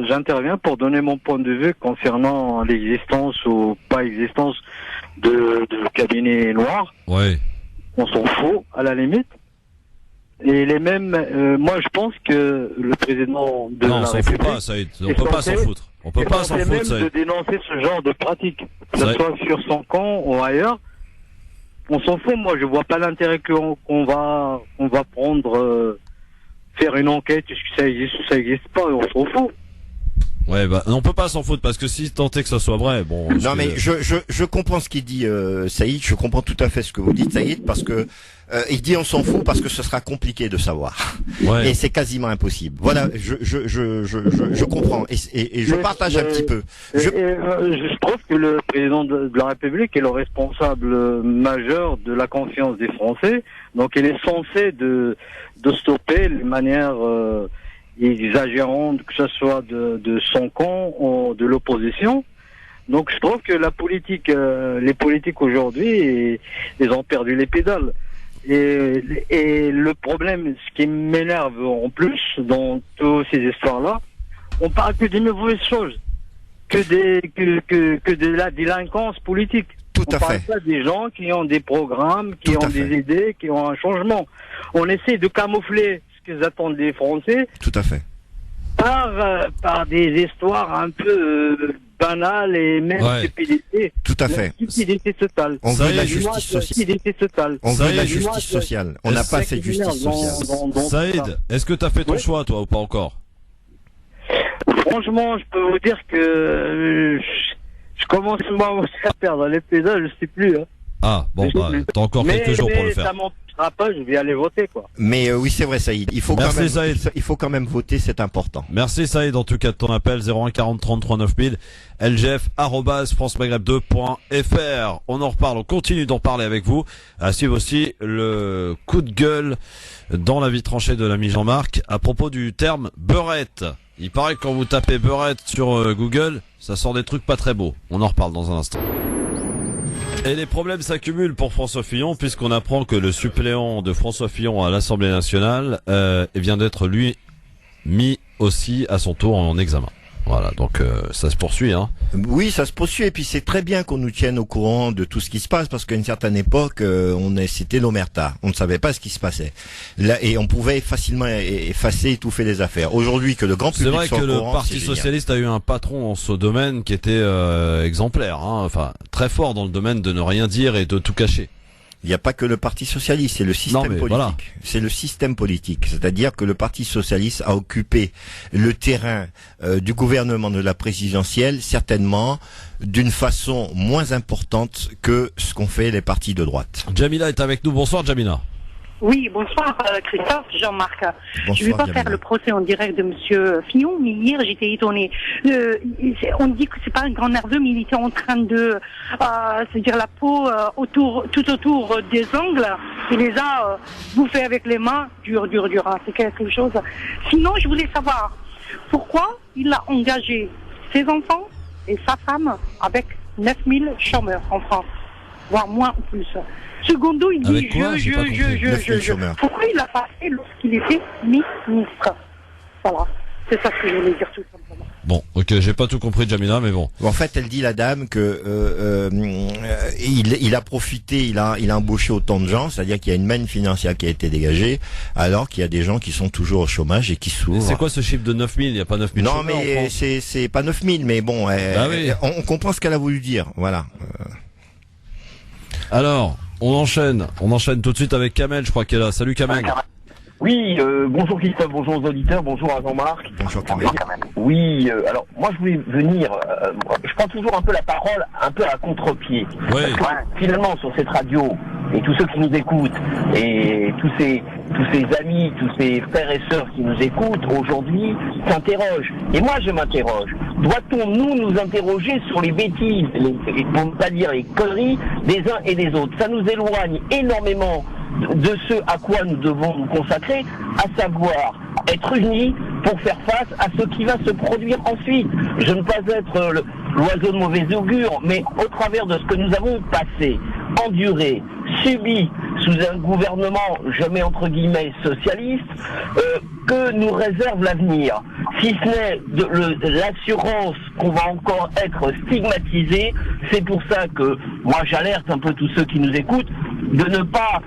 j'interviens pour donner mon point de vue concernant l'existence ou pas existence de cabinets noirs. Ouais. On s'en fout, à la limite. Et les mêmes, moi je pense que le président de la République... Non, on s'en fout pas, Saïd. On peut pas s'en foutre. On peut pas s'en foutre, Saïd. De dénoncer ce genre de pratique, que ce soit sur son camp ou ailleurs. On s'en fout, moi je vois pas l'intérêt qu'on va prendre, faire une enquête, est-ce que ça existe ou ça existe pas, on s'en fout. Ouais, on peut pas s'en foutre parce que si tant est que ça soit vrai, bon. Non mais je comprends ce qu'il dit Saïd, je comprends tout à fait ce que vous dites Saïd, parce que il dit on s'en fout parce que ce sera compliqué de savoir. Ouais. Et c'est quasiment impossible. Voilà, je comprends et je partage un petit peu. Je trouve que le président de la République est le responsable majeur de la confiance des Français, donc il est censé de stopper les manières exagérantes, que ce soit de son camp ou de l'opposition. Donc je trouve que les politiques aujourd'hui, ils ont perdu les pédales. Et le problème, ce qui m'énerve en plus dans toutes ces histoires-là, on parle que des mauvaises choses, que de la délinquance politique. Tout à fait. On parle pas des gens qui ont des programmes, qui ont des idées, qui ont un changement. On essaie de camoufler ce qu'ils attendent des Français. Tout à fait. Par des histoires un peu banales et même stupidité. Tout à fait. Stupidité totale. On veut la justice sociale. Stupidité totale. On veut la justice sociale. On n'a pas cette justice sociale. Saïd, est-ce que tu as fait ton choix, toi, ou pas encore? Franchement, je peux vous dire que je commence moi à perdre les pédales, je sais plus. Ah, bon, t'as encore quelques jours pour le faire. Ça m'empêchera pas, je vais aller voter, quoi. Mais oui, c'est vrai, Saïd. Il faut quand même voter, c'est important. Merci, Saïd, en tout cas, de ton appel, 01 40 33 9000, lgf@francemaghreb2.fr. On en reparle, on continue d'en parler avec vous. À suivre aussi le coup de gueule dans la vie tranchée de l'ami Jean-Marc à propos du terme beurette. Il paraît que quand vous tapez beurette sur Google, ça sort des trucs pas très beaux. On en reparle dans un instant. Et les problèmes s'accumulent pour François Fillon, puisqu'on apprend que le suppléant de François Fillon à l'Assemblée nationale vient d'être lui mis aussi à son tour en examen. Voilà, donc ça se poursuit, hein. Oui, ça se poursuit, et puis c'est très bien qu'on nous tienne au courant de tout ce qui se passe, parce qu'à une certaine époque, c'était l'omerta. On ne savait pas ce qui se passait. Là, et on pouvait facilement effacer, étouffer les affaires. Aujourd'hui, que le grand public soit au courant, c'est vrai que le Parti socialiste a eu un patron en ce domaine qui était exemplaire, hein. Enfin, très fort dans le domaine de ne rien dire et de tout cacher. Il n'y a pas que le Parti socialiste, c'est le système politique. Voilà. C'est le système politique. C'est-à-dire que le Parti socialiste a occupé le terrain du gouvernement de la présidentielle, certainement d'une façon moins importante que ce qu'ont fait les partis de droite. Jamila est avec nous. Bonsoir Jamila. Oui, bonsoir Christophe, Jean-Marc. Bonsoir, je ne vais pas faire le procès en direct de Monsieur Fillon, mais hier j'étais étonnée. On dit que c'est pas un grand nerveux, mais il était en train de, c'est-à-dire la peau tout autour des ongles, il les a bouffés avec les mains, dur. C'est quelque chose. Sinon, je voulais savoir pourquoi il a engagé ses enfants et sa femme avec 9000 chômeurs en France, voire moins ou plus. Secondo, il dit je. Pourquoi il l'a pas fait lorsqu'il était ministre? Voilà, c'est ça que je voulais dire tout simplement. Bon, ok, j'ai pas tout compris Jamila, mais bon. En fait, elle dit la dame que il a profité, il a embauché autant de gens, c'est-à-dire qu'il y a une manne financière qui a été dégagée, alors qu'il y a des gens qui sont toujours au chômage et qui s'ouvrent. C'est quoi ce chiffre de 9000? Il n'y a pas 9000 chômeurs. Non, mais c'est pas 9000, mais bon, oui. on comprend ce qu'elle a voulu dire, voilà. Alors, on enchaîne tout de suite avec Kamel, je crois qu'elle est là. Salut Kamel. Oui, bonjour Christophe, bonjour aux auditeurs, bonjour à Jean-Marc. Bonjour Kamel. Oui, alors moi je voulais venir, je prends toujours un peu la parole, un peu à contre-pied. Oui. Parce que, finalement sur cette radio, et tous ceux qui nous écoutent, et tous ces amis, tous ces frères et sœurs qui nous écoutent aujourd'hui s'interrogent. Et moi je m'interroge, doit-on nous interroger sur les bêtises, pour ne pas dire les conneries des uns et des autres? Ça nous éloigne énormément de ce à quoi nous devons nous consacrer, à savoir être unis pour faire face à ce qui va se produire ensuite. Je ne veux pas être l'oiseau de mauvais augure, mais au travers de ce que nous avons passé, enduré, subi sous un gouvernement, je mets entre guillemets socialiste, que nous réserve l'avenir. Si ce n'est l'assurance qu'on va encore être stigmatisé, c'est pour ça que moi j'alerte un peu tous ceux qui nous écoutent de ne pas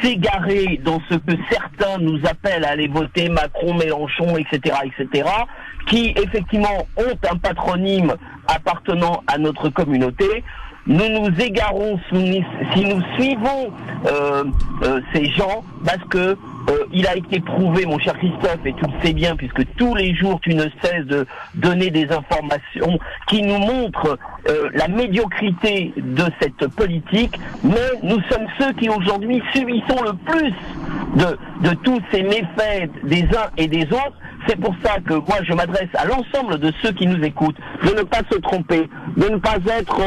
s'égarer dans ce que certains nous appellent à aller voter Macron, Mélenchon, etc., qui effectivement ont un patronyme appartenant à notre communauté. Nous nous égarons si nous suivons ces gens, parce que il a été prouvé, mon cher Christophe, et tu le sais bien, puisque tous les jours tu ne cesses de donner des informations qui nous montrent la médiocrité de cette politique, mais nous sommes ceux qui aujourd'hui subissons le plus de tous ces méfaits des uns et des autres. C'est pour ça que moi je m'adresse à l'ensemble de ceux qui nous écoutent, de ne pas se tromper, de ne pas être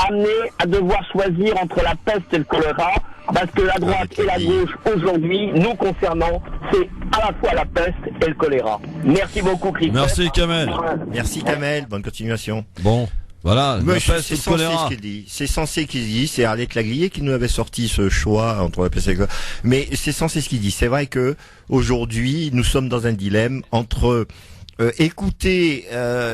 amené à devoir choisir entre la peste et le choléra, parce que la droite et la gauche aujourd'hui, nous concernant, c'est à la fois la peste et le choléra. Merci beaucoup Christophe. Merci Kamel. Merci Kamel, bonne continuation. Bon. Voilà, c'est censé ce qu'il dit. C'est censé qu'il dit. C'est Arlette Laglier qui nous avait sorti ce choix entre la peste et le... Mais c'est censé ce qu'il dit. C'est vrai que aujourd'hui, nous sommes dans un dilemme entre écouter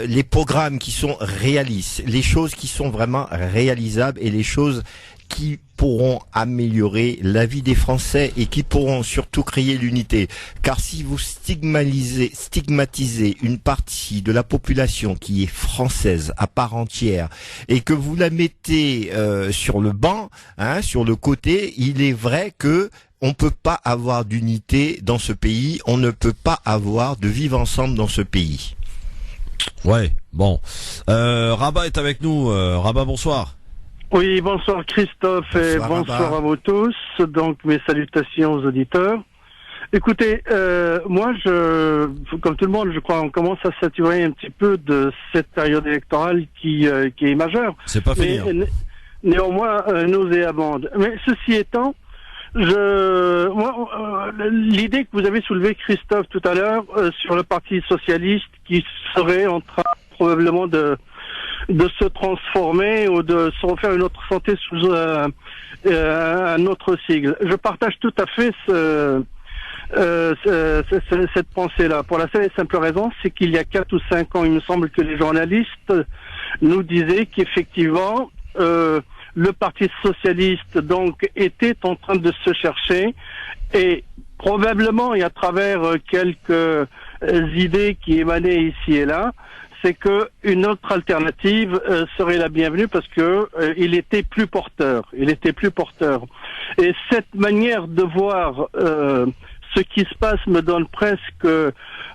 les programmes qui sont réalistes, les choses qui sont vraiment réalisables et les choses qui pourront améliorer la vie des Français et qui pourront surtout créer l'unité. Car si vous stigmatisez une partie de la population qui est française à part entière et que vous la mettez sur le banc, sur le côté, il est vrai que on peut pas avoir d'unité dans ce pays, on ne peut pas avoir de vivre ensemble dans ce pays. Ouais, bon. Rabat est avec nous. Rabat, bonsoir. Oui, bonsoir Christophe et bonsoir à vous tous. Donc mes salutations aux auditeurs. Écoutez, moi, comme tout le monde, je crois, on commence à saturer un petit peu de cette période électorale qui est majeure. C'est pas fini. Néanmoins, nauséabonde. Mais ceci étant, l'idée que vous avez soulevée, Christophe, tout à l'heure, sur le Parti socialiste qui serait en train probablement se transformer ou de se refaire une autre santé sous un autre sigle. Je partage tout à fait cette pensée-là. Pour la seule et simple raison, c'est qu'il y a 4 ou 5 ans, il me semble que les journalistes nous disaient qu'effectivement, le Parti socialiste donc était en train de se chercher et probablement, et à travers quelques idées qui émanaient ici et là, c'est que une autre alternative serait la bienvenue parce que il était plus porteur. Et cette manière de voir ce qui se passe me donne presque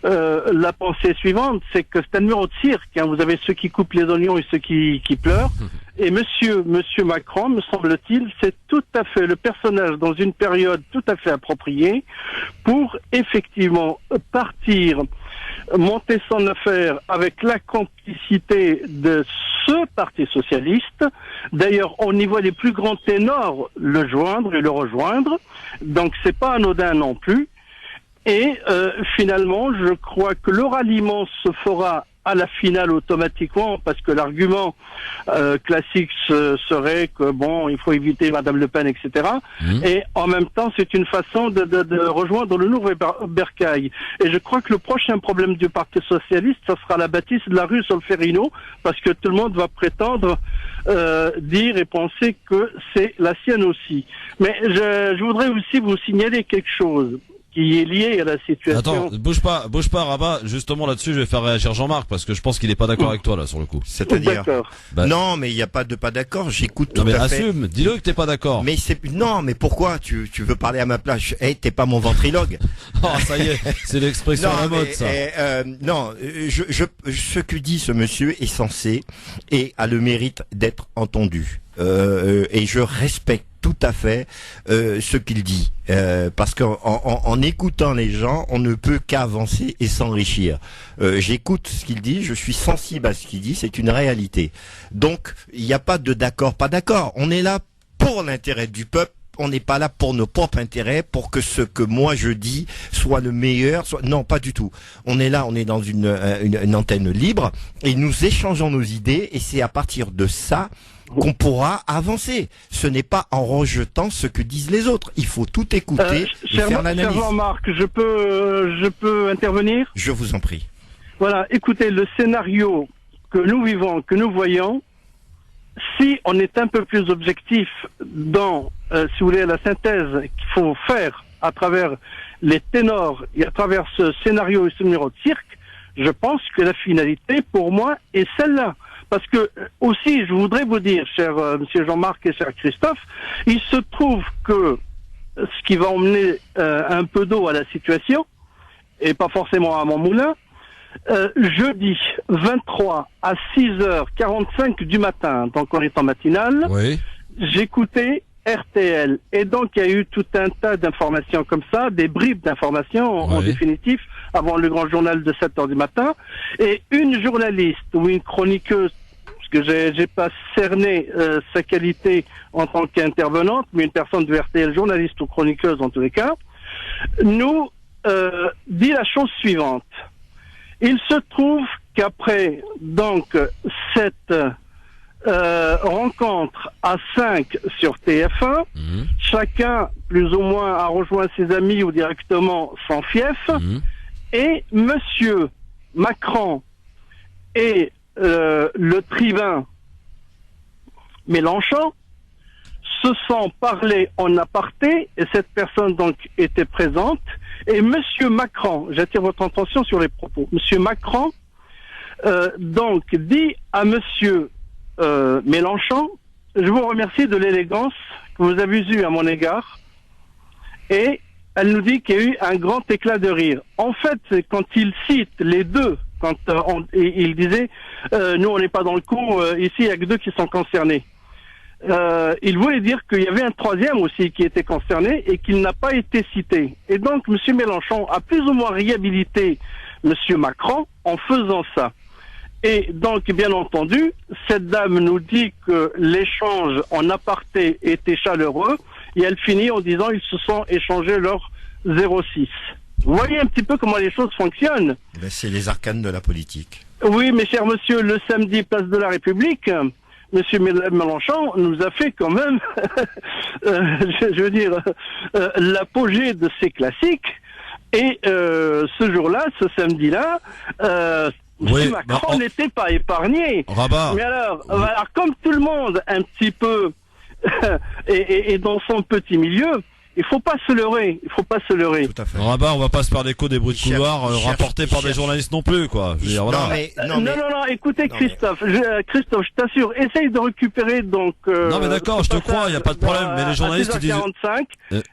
la pensée suivante, c'est que c'est un numéro de cirque. Hein. Vous avez ceux qui coupent les oignons et ceux qui pleurent. Et Monsieur Macron, me semble-t-il, c'est tout à fait le personnage dans une période tout à fait appropriée pour effectivement partir, monter son affaire avec la complicité de ce Parti socialiste. D'ailleurs, on y voit les plus grands ténors le joindre et le rejoindre. Donc c'est pas anodin non plus. Et finalement, je crois que le ralliement se fera à la finale automatiquement, parce que l'argument classique serait que bon, il faut éviter Madame Le Pen, etc. Et en même temps, c'est une façon de rejoindre le nouveau bercail. Et je crois que le prochain problème du Parti socialiste, ça sera la bâtisse de la rue Solferino, parce que tout le monde va prétendre dire et penser que c'est la sienne aussi. Mais je voudrais aussi vous signaler quelque chose qui est lié à la situation. Attends, bouge pas, Rabat. Justement là-dessus, je vais faire réagir Jean-Marc parce que je pense qu'il est pas d'accord avec toi là sur le coup. C'est-à-dire, non, mais il n'y a pas de pas d'accord. J'écoute tout à fait. Assume, dis-le que t'es pas d'accord. Mais non, mais pourquoi tu veux parler à ma place? T'es pas mon ventriloque. Oh, ça y est, c'est l'expression à la mode, ça. Non, ce que dit ce monsieur est censé et a le mérite d'être entendu. Et je respecte tout à fait ce qu'il dit, parce qu'en écoutant les gens, on ne peut qu'avancer et s'enrichir. J'écoute ce qu'il dit, je suis sensible à ce qu'il dit, c'est une réalité. Donc, il n'y a pas de d'accord, pas d'accord. On est là pour l'intérêt du peuple. On n'est pas là pour nos propres intérêts, pour que ce que moi je dis soit le meilleur. Non, pas du tout. On est là, on est dans une antenne libre et nous échangeons nos idées et c'est à partir de ça qu'on pourra avancer. Ce n'est pas en rejetant ce que disent les autres. Il faut tout écouter et faire l'analyse. Cher Jean-Marc, je peux intervenir? Je vous en prie. Voilà, écoutez, le scénario que nous vivons, que nous voyons, si on est un peu plus objectif dans, si vous voulez, la synthèse qu'il faut faire à travers les ténors et à travers ce scénario et ce numéro de cirque, je pense que la finalité, pour moi, est celle-là. Parce que, aussi, je voudrais vous dire, cher monsieur Jean-Marc et cher Christophe, il se trouve que ce qui va emmener un peu d'eau à la situation, et pas forcément à mon moulin, jeudi 23 à 6h45 du matin, donc en étant matinale, oui, j'écoutais RTL. Et donc, il y a eu tout un tas d'informations comme ça, des bribes d'informations, en définitif, avant le grand journal de 7h du matin. Et une journaliste ou une chroniqueuse, parce que j'ai pas cerné sa qualité en tant qu'intervenante, mais une personne de RTL, journaliste ou chroniqueuse en tous les cas, nous dit la chose suivante. Il se trouve qu'après, donc, cette rencontre à 5 sur TF1, chacun plus ou moins a rejoint ses amis ou directement sans fief, et monsieur Macron et le tribun Mélenchon se sont parlé en aparté, et cette personne donc était présente, et monsieur Macron, j'attire votre attention sur les propos, monsieur Macron donc dit à monsieur Mélenchon, je vous remercie de l'élégance que vous avez eue à mon égard, et elle nous dit qu'il y a eu un grand éclat de rire. En fait, quand il cite les deux, quand il disait nous on n'est pas dans le coup, ici il y a que deux qui sont concernés, il voulait dire qu'il y avait un troisième aussi qui était concerné et qu'il n'a pas été cité. Et donc monsieur Mélenchon a plus ou moins réhabilité monsieur Macron en faisant ça. Et donc, bien entendu, cette dame nous dit que l'échange en aparté était chaleureux, et elle finit en disant ils se sont échangés leur 06. Vous voyez un petit peu comment les choses fonctionnent. Ben, c'est les arcanes de la politique. Oui, mes chers monsieur, le samedi, place de la République, monsieur Mélenchon nous a fait quand même, je veux dire, l'apogée de ces classiques. Et ce jour-là, ce samedi-là, Macron n'était pas épargné. Rabat. Mais alors, comme tout le monde, un petit peu, et dans son petit milieu, il faut pas se leurrer. Il faut pas se leurrer. Tout à fait. Rabat, on va pas se faire l'écho des bruits de couloir rapportés par des journalistes non plus, quoi. Je veux dire, voilà. Non, écoutez, Christophe, Christophe, je t'assure, essaye de récupérer donc. Non, mais d'accord, je te crois, il y a pas de problème. Mais les journalistes ils disent. 45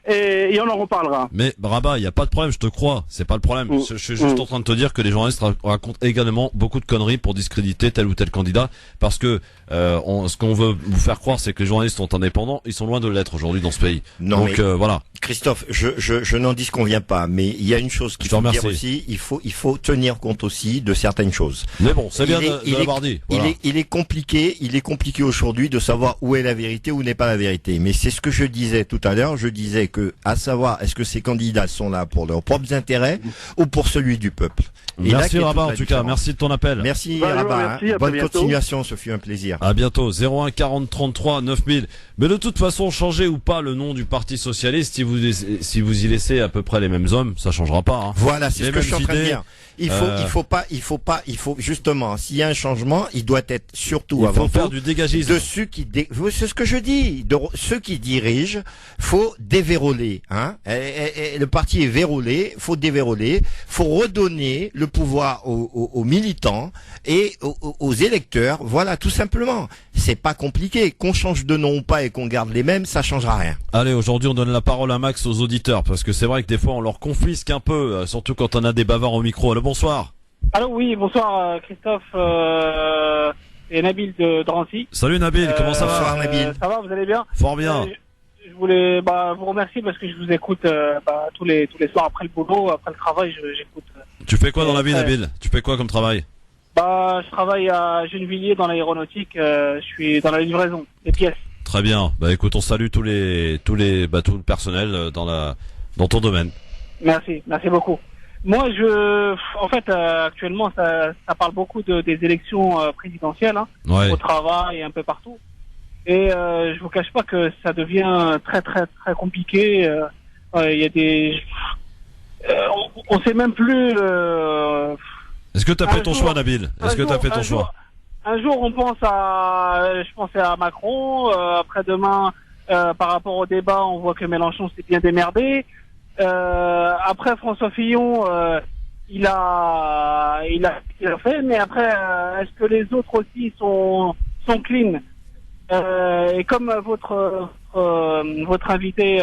et on en reparlera. Mais Rabat, il y a pas de problème, je te crois. C'est pas le problème. Je suis juste en train de te dire que les journalistes racontent également beaucoup de conneries pour discréditer tel ou tel candidat, parce que ce qu'on veut vous faire croire, c'est que les journalistes sont indépendants. Ils sont loin de l'être aujourd'hui dans ce pays. Non, donc voilà. Christophe, je n'en disconviens pas, mais il y a une chose qu'il faut dire aussi, il faut tenir compte aussi de certaines choses. Mais bon, c'est bien de l'avoir dit. Voilà. Il est compliqué aujourd'hui de savoir où est la vérité, où n'est pas la vérité. Mais c'est ce que je disais tout à l'heure, je disais que, à savoir, est-ce que ces candidats sont là pour leurs propres intérêts ou pour celui du peuple? Et merci Rabat, en tout cas, merci de ton appel. Merci Rabat, bonne continuation, ce fut un plaisir. À bientôt, 01 40 33 9000. Mais de toute façon, changer ou pas le nom du Parti Socialiste, si vous y laissez à peu près les mêmes hommes, ça changera pas. Hein. Voilà, c'est ce que je suis en train de dire. Il faut justement, s'il y a un changement, il doit être surtout avant faire du dégagisme. De ceux c'est ce que je dis, de ceux qui dirigent, faut déverrouiller, hein. Et le parti est verrouillé, faut déverrouiller, faut redonner le pouvoir aux militants et aux électeurs, voilà, tout simplement. C'est pas compliqué, qu'on change de nom ou pas et qu'on garde les mêmes, ça changera rien. Allez, aujourd'hui on donne la parole à Max aux auditeurs, parce que c'est vrai que des fois on leur confisque un peu, surtout quand on a des bavards au micro. Alors bonsoir. Allô, oui, bonsoir Christophe et Nabil de Drancy. Salut Nabil, comment ça va? Bonsoir Nabil. Ça va, vous allez bien? Fort bien. Je voulais vous remercier parce que je vous écoute tous les soirs après le boulot, après le travail, j'écoute. Tu fais quoi dans la vie Nabil? Tu fais quoi comme travail? Je travaille à Gennevilliers dans l'aéronautique, je suis dans la livraison des pièces. Très bien. Bah écoute, on salue tout le personnel dans ton domaine. Merci beaucoup. Moi, actuellement, ça parle beaucoup des élections présidentielles, hein, ouais. Au travail et un peu partout. Et je vous cache pas que ça devient très très très compliqué. Il y a des, on sait même plus. Est-ce que tu as fait ton choix, Nabil? Est-ce que tu as fait ton choix? Un jour, je pensais à Macron. Après-demain, par rapport au débat, on voit que Mélenchon s'est bien démerdé. Après François Fillon, il a fait, mais après, est-ce que les autres aussi sont clean? Et comme votre invité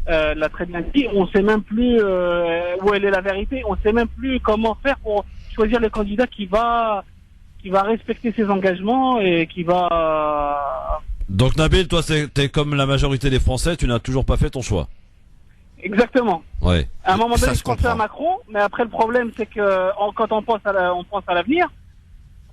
l'a très bien dit, on sait même plus où elle est la vérité. On sait même plus comment faire pour choisir le candidat qui va respecter ses engagements et qui va. Donc Nabil, toi, t'es comme la majorité des Français, tu n'as toujours pas fait ton choix. Exactement. Ouais. À un moment donné, je pensais à Macron, mais après le problème, c'est que quand on pense à l'avenir,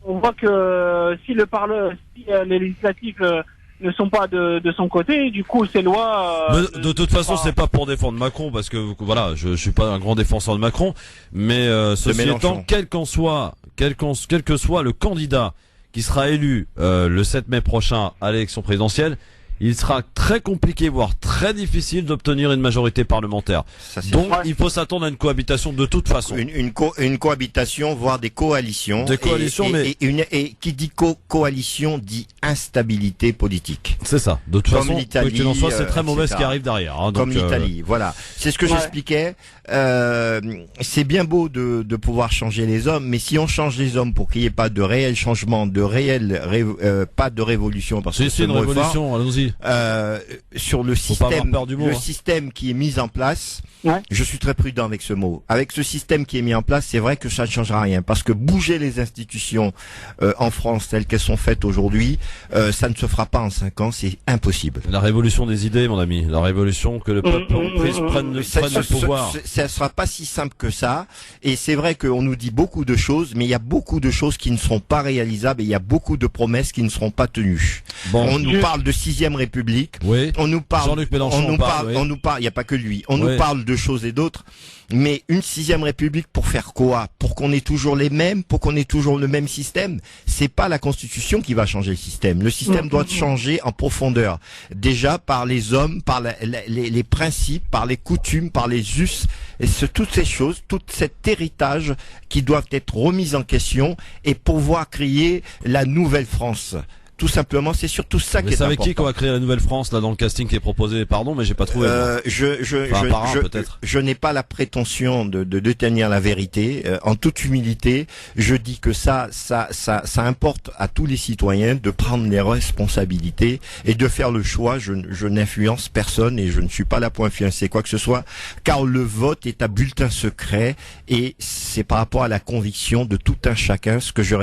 on voit que si les législatives ne sont pas de son côté, du coup, ces lois. Mais de toute façon, c'est pas pour défendre Macron, parce que voilà, je suis pas un grand défenseur de Macron, mais ceci étant, quel que soit le candidat qui sera élu le 7 mai prochain à l'élection présidentielle, il sera très compliqué, voire très difficile d'obtenir une majorité parlementaire. Donc, il faut s'attendre à une cohabitation de toute façon. Une cohabitation, voire des coalitions. Des coalitions, et qui dit coalition dit instabilité politique. C'est ça. De toute façon, quoi qu'il en soit, c'est très mauvais ce qui arrive derrière. Hein, comme l'Italie, voilà. C'est ce que j'expliquais. C'est bien beau de pouvoir changer les hommes, mais si on change les hommes pour qu'il n'y ait pas de réel changement, pas de révolution, parce que c'est une révolution, allons-y. Sur le système qui est mis en place, je suis très prudent avec ce mot. Avec ce système qui est mis en place, c'est vrai que ça ne changera rien, parce que bouger les institutions en France telles qu'elles sont faites aujourd'hui, ça ne se fera pas en 5 ans, c'est impossible. La révolution des idées, mon ami, la révolution que le peuple prenne le pouvoir. Ça ne sera pas si simple que ça, et c'est vrai qu'on nous dit beaucoup de choses, mais il y a beaucoup de choses qui ne seront pas réalisables, et il y a beaucoup de promesses qui ne seront pas tenues. On nous parle de 6e 6e République. Oui. On nous parle, Jean-Luc Mélenchon on nous parle, il n'y a pas que lui. On nous parle de choses et d'autres. Mais une 6e République pour faire quoi? Pour qu'on ait toujours les mêmes, pour qu'on ait toujours le même système? C'est pas la Constitution qui va changer le système. Le système doit changer en profondeur. Déjà par les hommes, par les principes, par les coutumes, par les us, et toutes ces choses, tout cet héritage qui doivent être remis en question et pouvoir créer la nouvelle France. Tout simplement, c'est surtout ça qui est important. Mais c'est avec qui qu'on va créer la nouvelle France là dans le casting qui est proposé? Pardon, mais j'ai pas trouvé. Je n'ai pas la prétention de détenir la vérité. En toute humilité, je dis que ça importe à tous les citoyens de prendre les responsabilités et de faire le choix. Je n'influence personne et je ne suis pas là pour influencer quoi que ce soit, car le vote est à bulletin secret et c'est par rapport à la conviction de tout un chacun ce que je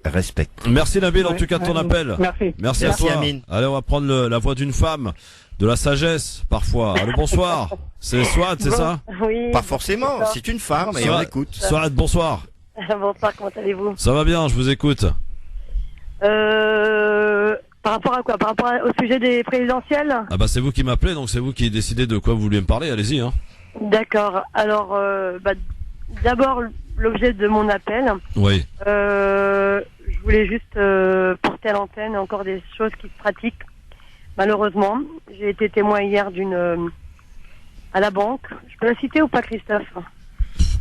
respecte. Merci Nabil. En tout cas de ton appel. Merci à toi. Amine. Allez, on va prendre la voix d'une femme, de la sagesse parfois. Allô, bonsoir. C'est Swad, c'est ça? Oui. Pas forcément, c'est une femme et on écoute. Swad, bonsoir. Bonsoir, comment allez-vous? Ça va bien, je vous écoute. Par rapport à quoi? Par rapport au sujet des présidentielles? Ah bah c'est vous qui m'appelez, donc c'est vous qui décidez de quoi vous vouliez me parler, allez-y. Hein. D'accord, alors d'abord l'objet de mon appel. Oui. Je voulais juste porter à l'antenne encore des choses qui se pratiquent. Malheureusement, j'ai été témoin hier à la banque. Je peux la citer ou pas, Christophe?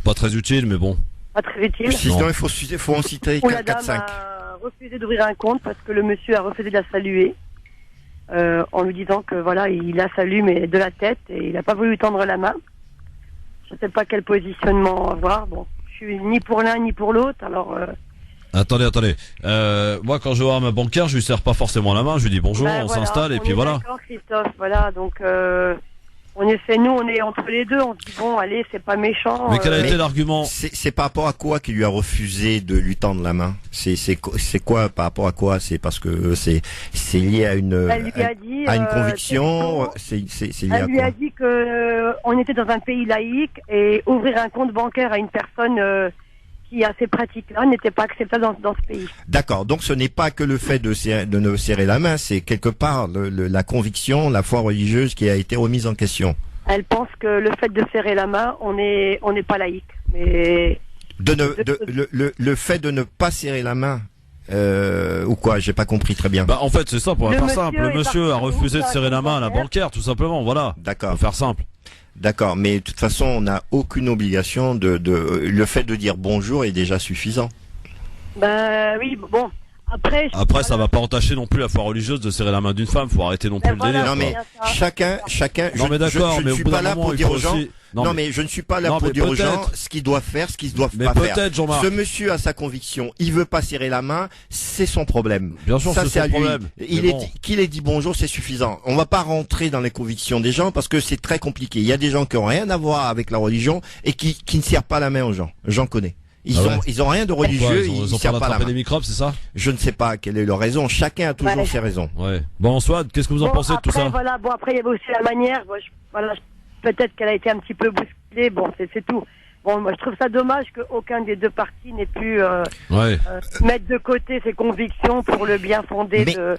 Pas très utile, mais bon. Pas très utile. Sinon, il faut en citer 4-5. La dame a refusé d'ouvrir un compte parce que le monsieur a refusé de la saluer. En lui disant que voilà, il la salue mais de la tête et il n'a pas voulu tendre la main. Je ne sais pas quel positionnement avoir. Bon, je suis ni pour l'un ni pour l'autre, alors... Attendez. Moi, quand je vais voir ma banquière, je lui serre pas forcément la main. Je lui dis bonjour, on s'installe et puis voilà. D'accord, Christophe. Voilà, donc on est entre les deux. On se dit bon, allez, c'est pas méchant. Mais quel a été l'argument? C'est par rapport à quoi qu'il lui a refusé de lui tendre la main? C'est quoi par rapport à quoi? C'est parce que c'est lié à une conviction. C'est lié à quoi? Elle lui a dit que on était dans un pays laïque et ouvrir un compte bancaire à une personne qui a ces pratiques-là n'était pas acceptable dans ce pays. D'accord, donc ce n'est pas que le fait de ne serrer la main, c'est quelque part la conviction, la foi religieuse qui a été remise en question. Elle pense que le fait de serrer la main, on n'est pas laïque. Mais le fait de ne pas serrer la main, ou quoi? J'ai pas compris très bien. Bah en fait c'est ça, pour faire simple. Le monsieur a refusé de serrer la main à la banquière, tout simplement. Voilà. D'accord. Pour faire simple. D'accord, mais de toute façon, on n'a aucune obligation le fait de dire bonjour est déjà suffisant. Bah oui, bon. Après, ça va pas entacher non plus la foi religieuse de serrer la main d'une femme. Faut arrêter non plus le délire. Non mais chacun. Non mais d'accord, je ne suis pas là pour dire aux gens. Non mais je ne suis pas là pour dire aux gens ce qu'ils doivent faire, ce qu'ils doivent pas faire. Jean-Marc. Ce monsieur a sa conviction, il veut pas serrer la main, c'est son problème. Bien sûr, c'est son problème. Qu'il ait dit bonjour, c'est suffisant. On va pas rentrer dans les convictions des gens parce que c'est très compliqué. Il y a des gens qui ont rien à voir avec la religion et qui ne serrent pas la main aux gens. J'en connais. Ils ont rien de religieux, ils serrent pas la main. Des microbes, c'est ça? Je ne sais pas quelle est leur raison. Chacun a toujours ses raisons. Ouais. Bon, Swad, qu'est-ce que vous en pensez de tout ça? Voilà, bon, après, il y avait aussi la manière. Peut-être qu'elle a été un petit peu bousculée. Bon, c'est tout. Bon, moi, je trouve ça dommage qu'aucun des deux partis n'ait pu mettre de côté ses convictions pour le bien fondé de...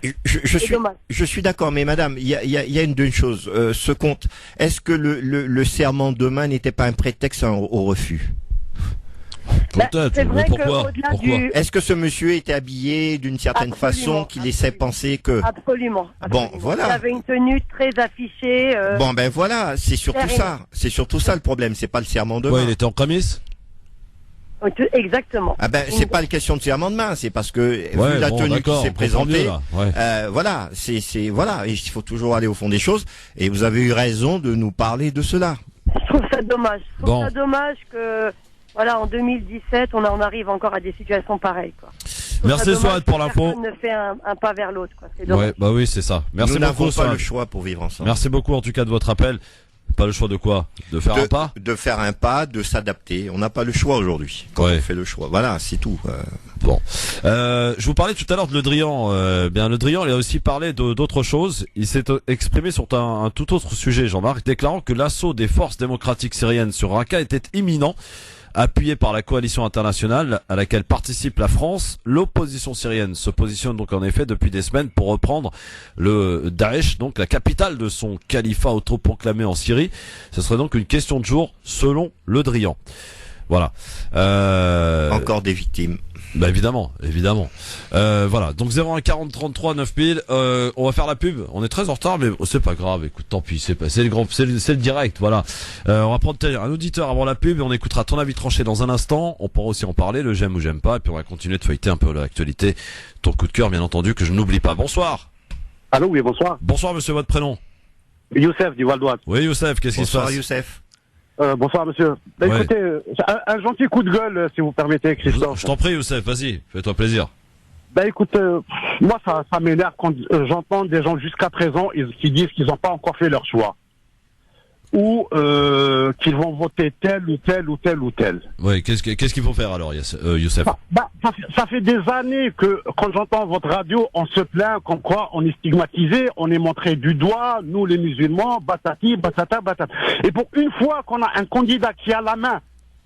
Je suis d'accord, mais madame, il y a une chose. Ce compte, est-ce que le serment de main n'était pas un prétexte au refus? Peut-être, mais pourquoi? Est-ce que ce monsieur était habillé d'une certaine façon qui laissait penser que... Absolument. Bon, voilà. Il avait une tenue très affichée. Bon, ben voilà, c'est surtout ça. C'est surtout ça le problème, c'est pas le serment de main. Il était en camis? Exactement. Ah ben, c'est pas une question de serment de main, c'est parce que, vu la tenue qui s'est présentée, voilà, voilà, il faut toujours aller au fond des choses, et vous avez eu raison de nous parler de cela. Je trouve ça dommage. Je trouve ça dommage que... Voilà, en 2017, on arrive encore à des situations pareilles, quoi. Merci Swad pour l'info. Personne ne fait un pas vers l'autre, quoi. C'est dommage. Ouais, bah oui, c'est ça. Merci beaucoup. Nous n'avons pas le choix pour vivre ensemble. Merci beaucoup en tout cas de votre appel. Pas le choix de quoi? De faire un pas? De faire un pas, de s'adapter. On n'a pas le choix aujourd'hui. Quand on fait le choix. Voilà, c'est tout. Bon. Je vous parlais tout à l'heure de Le Drian. Le Drian, il a aussi parlé d'autres choses. Il s'est exprimé sur un tout autre sujet, Jean-Marc, déclarant que l'assaut des forces démocratiques syriennes sur Raqqa était imminent, appuyé par la coalition internationale à laquelle participe la France. L'opposition syrienne se positionne donc en effet depuis des semaines pour reprendre le Daesh, donc la capitale de son califat autoproclamé en Syrie. Ce serait donc une question de jour selon Le Drian. Voilà. Encore des victimes. Bah évidemment. Voilà. Donc 01 40 33 9000. On va faire la pub. On est très en retard, mais c'est pas grave. Écoute, tant pis. C'est le direct. Voilà. On va prendre un auditeur avant la pub et on écoutera ton avis tranché dans un instant. On pourra aussi en parler, le j'aime ou j'aime pas, et puis on va continuer de feuilleter un peu l'actualité. Ton coup de cœur, bien entendu, que je n'oublie pas. Bonsoir. Allô, oui, bonsoir. Bonsoir, monsieur. Votre prénom? Youssef du Val d'Oise. Oui, Youssef. Qu'est-ce qui se passe? Bonsoir, Youssef. Bonsoir, monsieur. Bah, ouais. Écoutez, un gentil coup de gueule, si vous permettez, Christophe. Je t'en prie, Youssef, vas-y, fais-toi plaisir. Bah, écoute, moi, ça m'énerve quand j'entends des gens jusqu'à présent qui disent qu'ils n'ont pas encore fait leur choix. Ou qu'ils vont voter tel ou tel ou tel ou tel. Oui, qu'est-ce qu'il faut faire alors, Youssef? Ça fait des années que quand j'entends votre radio, on se plaint comme quoi on est stigmatisé, on est montré du doigt, nous les musulmans, batati, batata, batata. Et pour une fois qu'on a un candidat qui a la main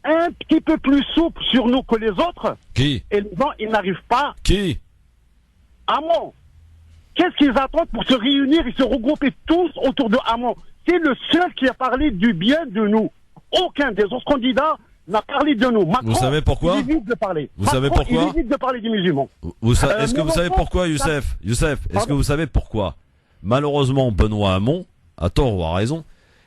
un petit peu plus souple sur nous que les autres, qui? Et les gens, ils n'arrivent pas. Qui? Hamon. Qu'est-ce qu'ils attendent pour se réunir et se regrouper tous autour de Hamon? C'est le seul qui a parlé du bien de nous. Aucun des autres candidats n'a parlé de nous. Macron, vous savez pourquoi? Il évite de parler. Vous savez pourquoi? Il évite de parler des musulmans. Est-ce que vous savez pourquoi, Youssef? Youssef, est-ce que vous savez pourquoi? Malheureusement, Benoît Hamon, à tort ou à raison,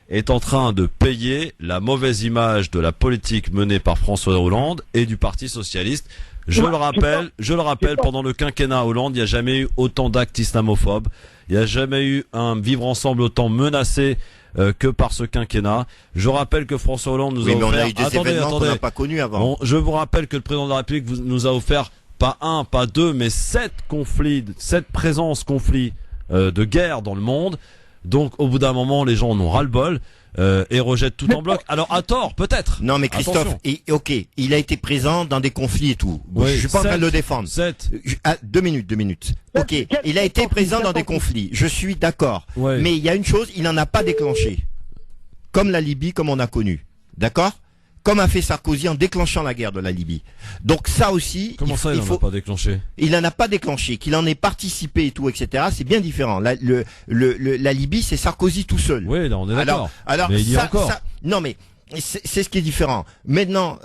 est en train de payer la mauvaise image de la politique menée par François Hollande et du Parti Socialiste. Je le rappelle, pendant le quinquennat Hollande, il n'y a jamais eu autant d'actes islamophobes. Il n'y a jamais eu un vivre ensemble autant menacé que par ce quinquennat. Je rappelle que François Hollande nous a offert... mais on a eu des événements qu'on n'a pas connus avant. Bon, je vous rappelle que le président de la République nous a offert pas un, pas deux, mais 7 présences conflits de guerre dans le monde. Donc au bout d'un moment, les gens en ont ras-le-bol. Et rejette tout en bloc. Alors à tort, peut-être. Non mais Christophe, ok, il a été présent dans des conflits et tout. Oui, je suis pas en train de le défendre. 2 minutes. Ok, il a été présent dans des conflits. Je suis d'accord. Ouais. Mais il y a une chose, il n'en a pas déclenché. Comme la Libye, comme on a connu. D'accord? Comme a fait Sarkozy en déclenchant la guerre de la Libye. Donc ça aussi... Comment ça, il n'en a pas déclenché? Il n'en a pas déclenché, qu'il en ait participé et tout, etc. C'est bien différent. La Libye, c'est Sarkozy tout seul. Oui, là, on est d'accord. Alors, mais il y a encore. Non, mais c'est ce qui est différent. Maintenant,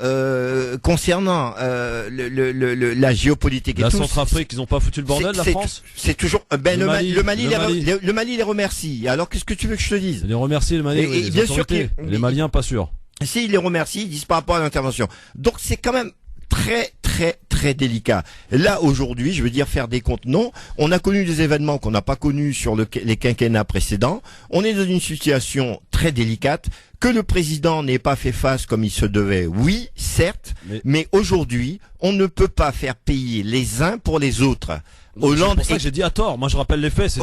concernant la géopolitique et la tout... La Centrafrique, ils n'ont pas foutu le bordel, la France? C'est toujours... le Mali les remercie. Alors, qu'est-ce que tu veux que je te dise? Les remercie, le Mali, oui, bien sûr les Maliens, pas sûr. Si ils les remercient, ils disent par rapport à l'intervention. Donc c'est quand même très délicat. Là aujourd'hui, je veux dire faire des comptes, non. On a connu des événements qu'on n'a pas connus sur les quinquennats précédents. On est dans une situation très délicate. Que le président n'ait pas fait face comme il se devait, oui, certes. Mais aujourd'hui, on ne peut pas faire payer les uns pour les autres. Hollande, c'est pour ça que j'ai dit à tort. Moi, je rappelle les faits. C'est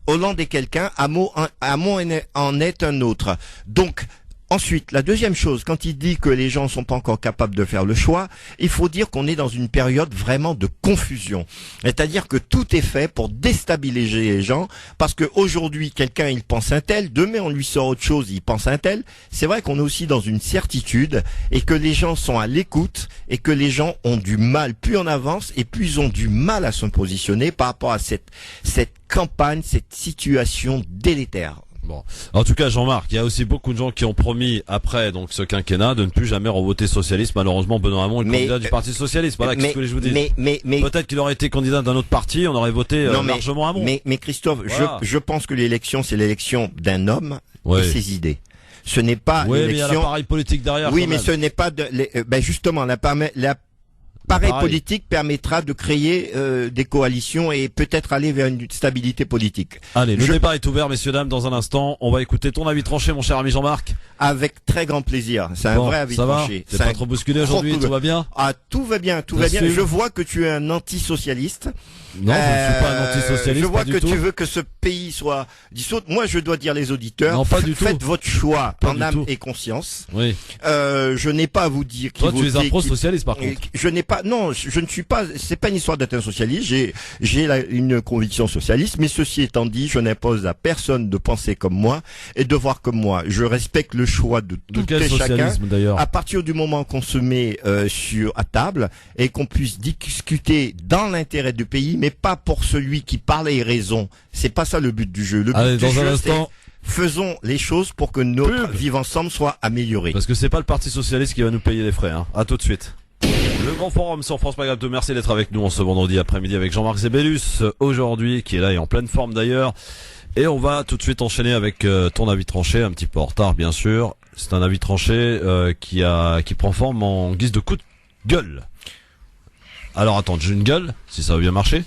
Hollande est quelqu'un, Hamon en est un autre. Donc ensuite, la deuxième chose, quand il dit que les gens ne sont pas encore capables de faire le choix, il faut dire qu'on est dans une période vraiment de confusion. C'est-à-dire que tout est fait pour déstabiliser les gens, parce que aujourd'hui, quelqu'un, il pense un tel, demain, on lui sort autre chose, il pense un tel. C'est vrai qu'on est aussi dans une certitude, et que les gens sont à l'écoute, et que les gens ont du mal. Plus on avance, et plus ils ont du mal à se positionner par rapport à cette campagne, cette situation délétère. Bon. En tout cas, Jean-Marc, il y a aussi beaucoup de gens qui ont promis après donc ce quinquennat de ne plus jamais revoter socialiste. Malheureusement, Benoît Hamon est candidat du Parti socialiste. Voilà, qu'est-ce que je vous dis. Mais peut-être qu'il aurait été candidat d'un autre parti, on aurait voté largement Hamon. Mais Christophe, voilà. je pense que l'élection, c'est l'élection d'un homme et ses idées. Ce n'est pas l'élection. Mais il y a l'appareil politique derrière. Oui, mais ce n'est pas justement l'appareil politique permettra de créer des coalitions et peut-être aller vers une stabilité politique. Allez, le débat est ouvert, messieurs, dames, dans un instant. On va écouter ton avis tranché, mon cher ami Jean-Marc. Avec très grand plaisir. C'est un vrai avis tranché. T'es pas trop bousculé aujourd'hui, tout va bien? Ah, tout va bien, tout va bien. Je vois que tu es un antisocialiste. Non, je ne suis pas un antisocialiste. Je vois pas que du tout. tu veux que ce pays soit dissous. Moi, je dois dire les auditeurs, Non, pas du tout. faites votre choix Pas en du âme tout. et conscience. Oui. Je n'ai pas à vous dire qui Toi, tu es un voter, pro-socialiste, par contre. Je n'ai pas, non, je ne suis pas, c'est pas une histoire d'être un socialiste. J'ai une conviction socialiste, mais ceci étant dit, je n'impose à personne de penser comme moi et de voir comme moi. Je respecte le choix de tout quel et chacun. socialisme, d'ailleurs? À partir du moment qu'on se met à table et qu'on puisse discuter dans l'intérêt du pays, mais pas pour celui qui parle et raison. C'est pas ça le but du jeu. Le but Allez, du dans jeu, un instant. faisons les choses pour que notre vivre ensemble soit amélioré. Parce que c'est pas le Parti Socialiste qui va nous payer les frais, hein. À tout de suite. Le Grand Forum sur France Maghreb 2, merci d'être avec nous en ce vendredi après-midi avec Jean-Marc Zébellus, aujourd'hui, qui est là et en pleine forme d'ailleurs. Et on va tout de suite enchaîner avec ton avis tranché, un petit peu en retard bien sûr. C'est un avis tranché qui prend forme en guise de coup de gueule. Alors attends, j'ai une gueule, si ça va bien marcher.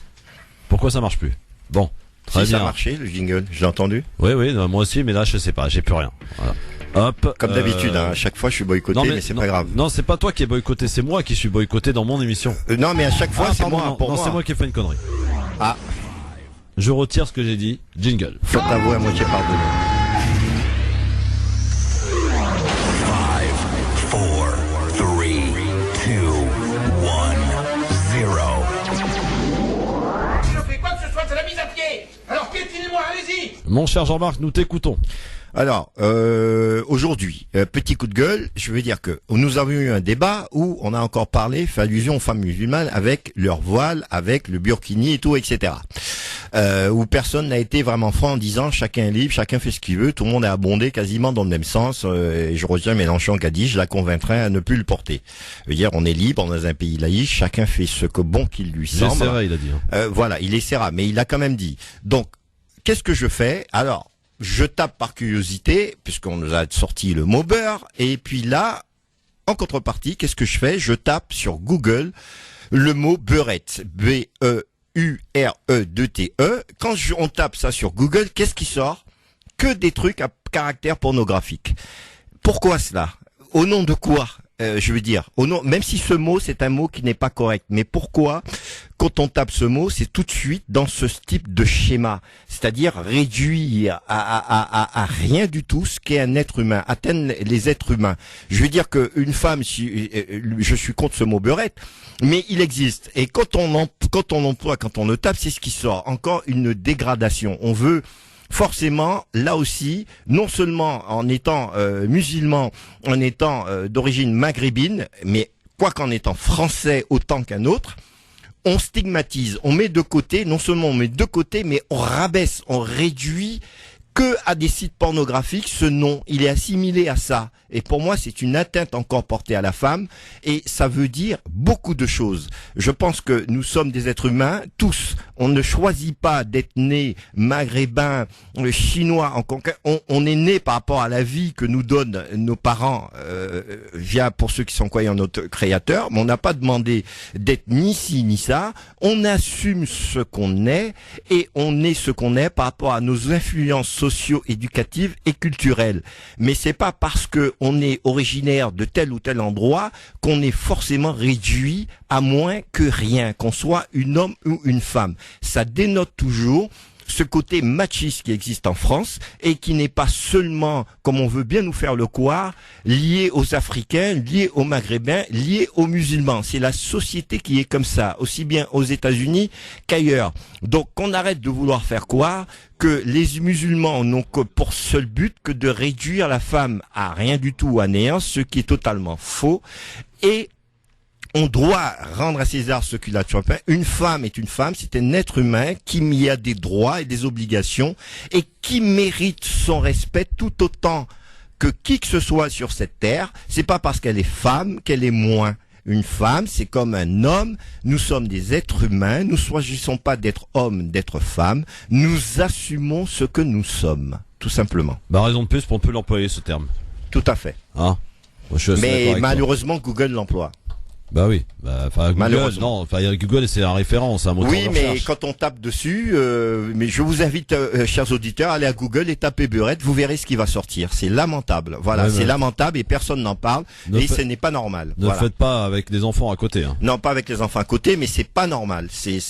Pourquoi ça marche plus? Bon, très si bien. Ça a marché, le jingle, j'ai entendu. Oui, moi aussi, mais là je sais pas, j'ai plus rien. Voilà. Hop. Comme d'habitude, à chaque fois je suis boycotté, mais c'est pas grave. Non, c'est pas toi qui es boycotté, c'est moi qui suis boycotté dans mon émission. Non, mais à chaque fois c'est pardon, moi. non, Pour non, moi. c'est moi qui ai fait une connerie. Ah. Je retire ce que j'ai dit. Jingle. Faut t'avouer à moitié pardonné. 5, 4, 3, 2, 1, 0. Je fais quoi que ce soit, c'est la mise à pied. Alors piétinez-moi, allez-y. Mon cher Jean-Marc, nous t'écoutons. Alors, aujourd'hui, petit coup de gueule, je veux dire que nous avons eu un débat où on a encore fait allusion aux femmes musulmanes avec leur voile, avec le burkini et tout, etc. Où personne n'a été vraiment franc en disant chacun est libre, chacun fait ce qu'il veut, tout le monde est abondé quasiment dans le même sens. Et je retiens Mélenchon qui a dit, je la convaincrai à ne plus le porter. Je veux dire, on est libre dans un pays laïque, chacun fait ce que bon qu'il lui semble. J'essaierai, il a dit. Voilà, il essaiera, mais il a quand même dit. Donc, qu'est-ce que je fais? Alors, je tape par curiosité, puisqu'on nous a sorti le mot beurre, et puis là, en contrepartie, qu'est-ce que je fais? Je tape sur Google le mot beurette, B-E-U-R-E-2-T-E. Quand on tape ça sur Google, qu'est-ce qui sort? Que des trucs à caractère pornographique. Pourquoi cela? Au nom de quoi? Je veux dire, au nom, même si ce mot c'est un mot qui n'est pas correct, mais pourquoi quand on tape ce mot, c'est tout de suite dans ce type de schéma, c'est-à-dire réduire à rien du tout ce qu'est un être humain, atteindre les êtres humains. Je veux dire que une femme, je suis contre ce mot beurette, mais il existe. Et quand on emploie, quand on le tape, c'est ce qui sort. Encore une dégradation. On veut forcément, là aussi, non seulement en étant musulman, en étant d'origine maghrébine, mais quoi qu'en étant français autant qu'un autre, on stigmatise, on met de côté, non seulement on met de côté, mais on rabaisse, on réduit que à des sites pornographiques, ce nom, il est assimilé à ça. Et pour moi, c'est une atteinte encore portée à la femme, et ça veut dire beaucoup de choses. Je pense que nous sommes des êtres humains, tous. On ne choisit pas d'être né maghrébin, chinois, on est né par rapport à la vie que nous donnent nos parents, pour ceux qui sont croyants en notre créateur, mais on n'a pas demandé d'être ni ci ni ça. On assume ce qu'on est, et on est ce qu'on est par rapport à nos influences socio-éducatives et culturelles. Mais c'est pas parce que on est originaire de tel ou tel endroit qu'on est forcément réduit à moins que rien, qu'on soit un homme ou une femme. Ça dénote toujours ce côté machiste qui existe en France et qui n'est pas seulement, comme on veut bien nous faire le croire, lié aux Africains, lié aux Maghrébins, lié aux musulmans. C'est la société qui est comme ça, aussi bien aux États-Unis qu'ailleurs. Donc qu'on arrête de vouloir faire croire que les musulmans n'ont que pour seul but que de réduire la femme à rien du tout, à néant, ce qui est totalement faux. Et on doit rendre à César ce qu'il a de chopin. Une femme est une femme, c'est un être humain qui y a des droits et des obligations et qui mérite son respect tout autant que qui que ce soit sur cette terre. C'est pas parce qu'elle est femme qu'elle est moins. Une femme, c'est comme un homme. Nous sommes des êtres humains. Nous ne choisissons pas d'être hommes, d'être femmes. Nous assumons ce que nous sommes, tout simplement. Raison de plus pour on peut l'employer ce terme. Tout à fait. Hein? Moi, je suis assez d'accord mais avec malheureusement, Google l'emploie. Bah oui, enfin Google, non, enfin Google c'est un référent, c'est un moteur de Oui, recherche. mais quand on tape dessus, mais je vous invite, chers auditeurs, à aller à Google et taper beurette, vous verrez ce qui va sortir. C'est lamentable, voilà, Ouais, c'est mais- lamentable et personne n'en parle Ne et fa- ce n'est pas normal. Ne Voilà. faites pas avec des enfants à côté. Hein. Non, pas avec les enfants à côté, mais c'est pas normal. C'est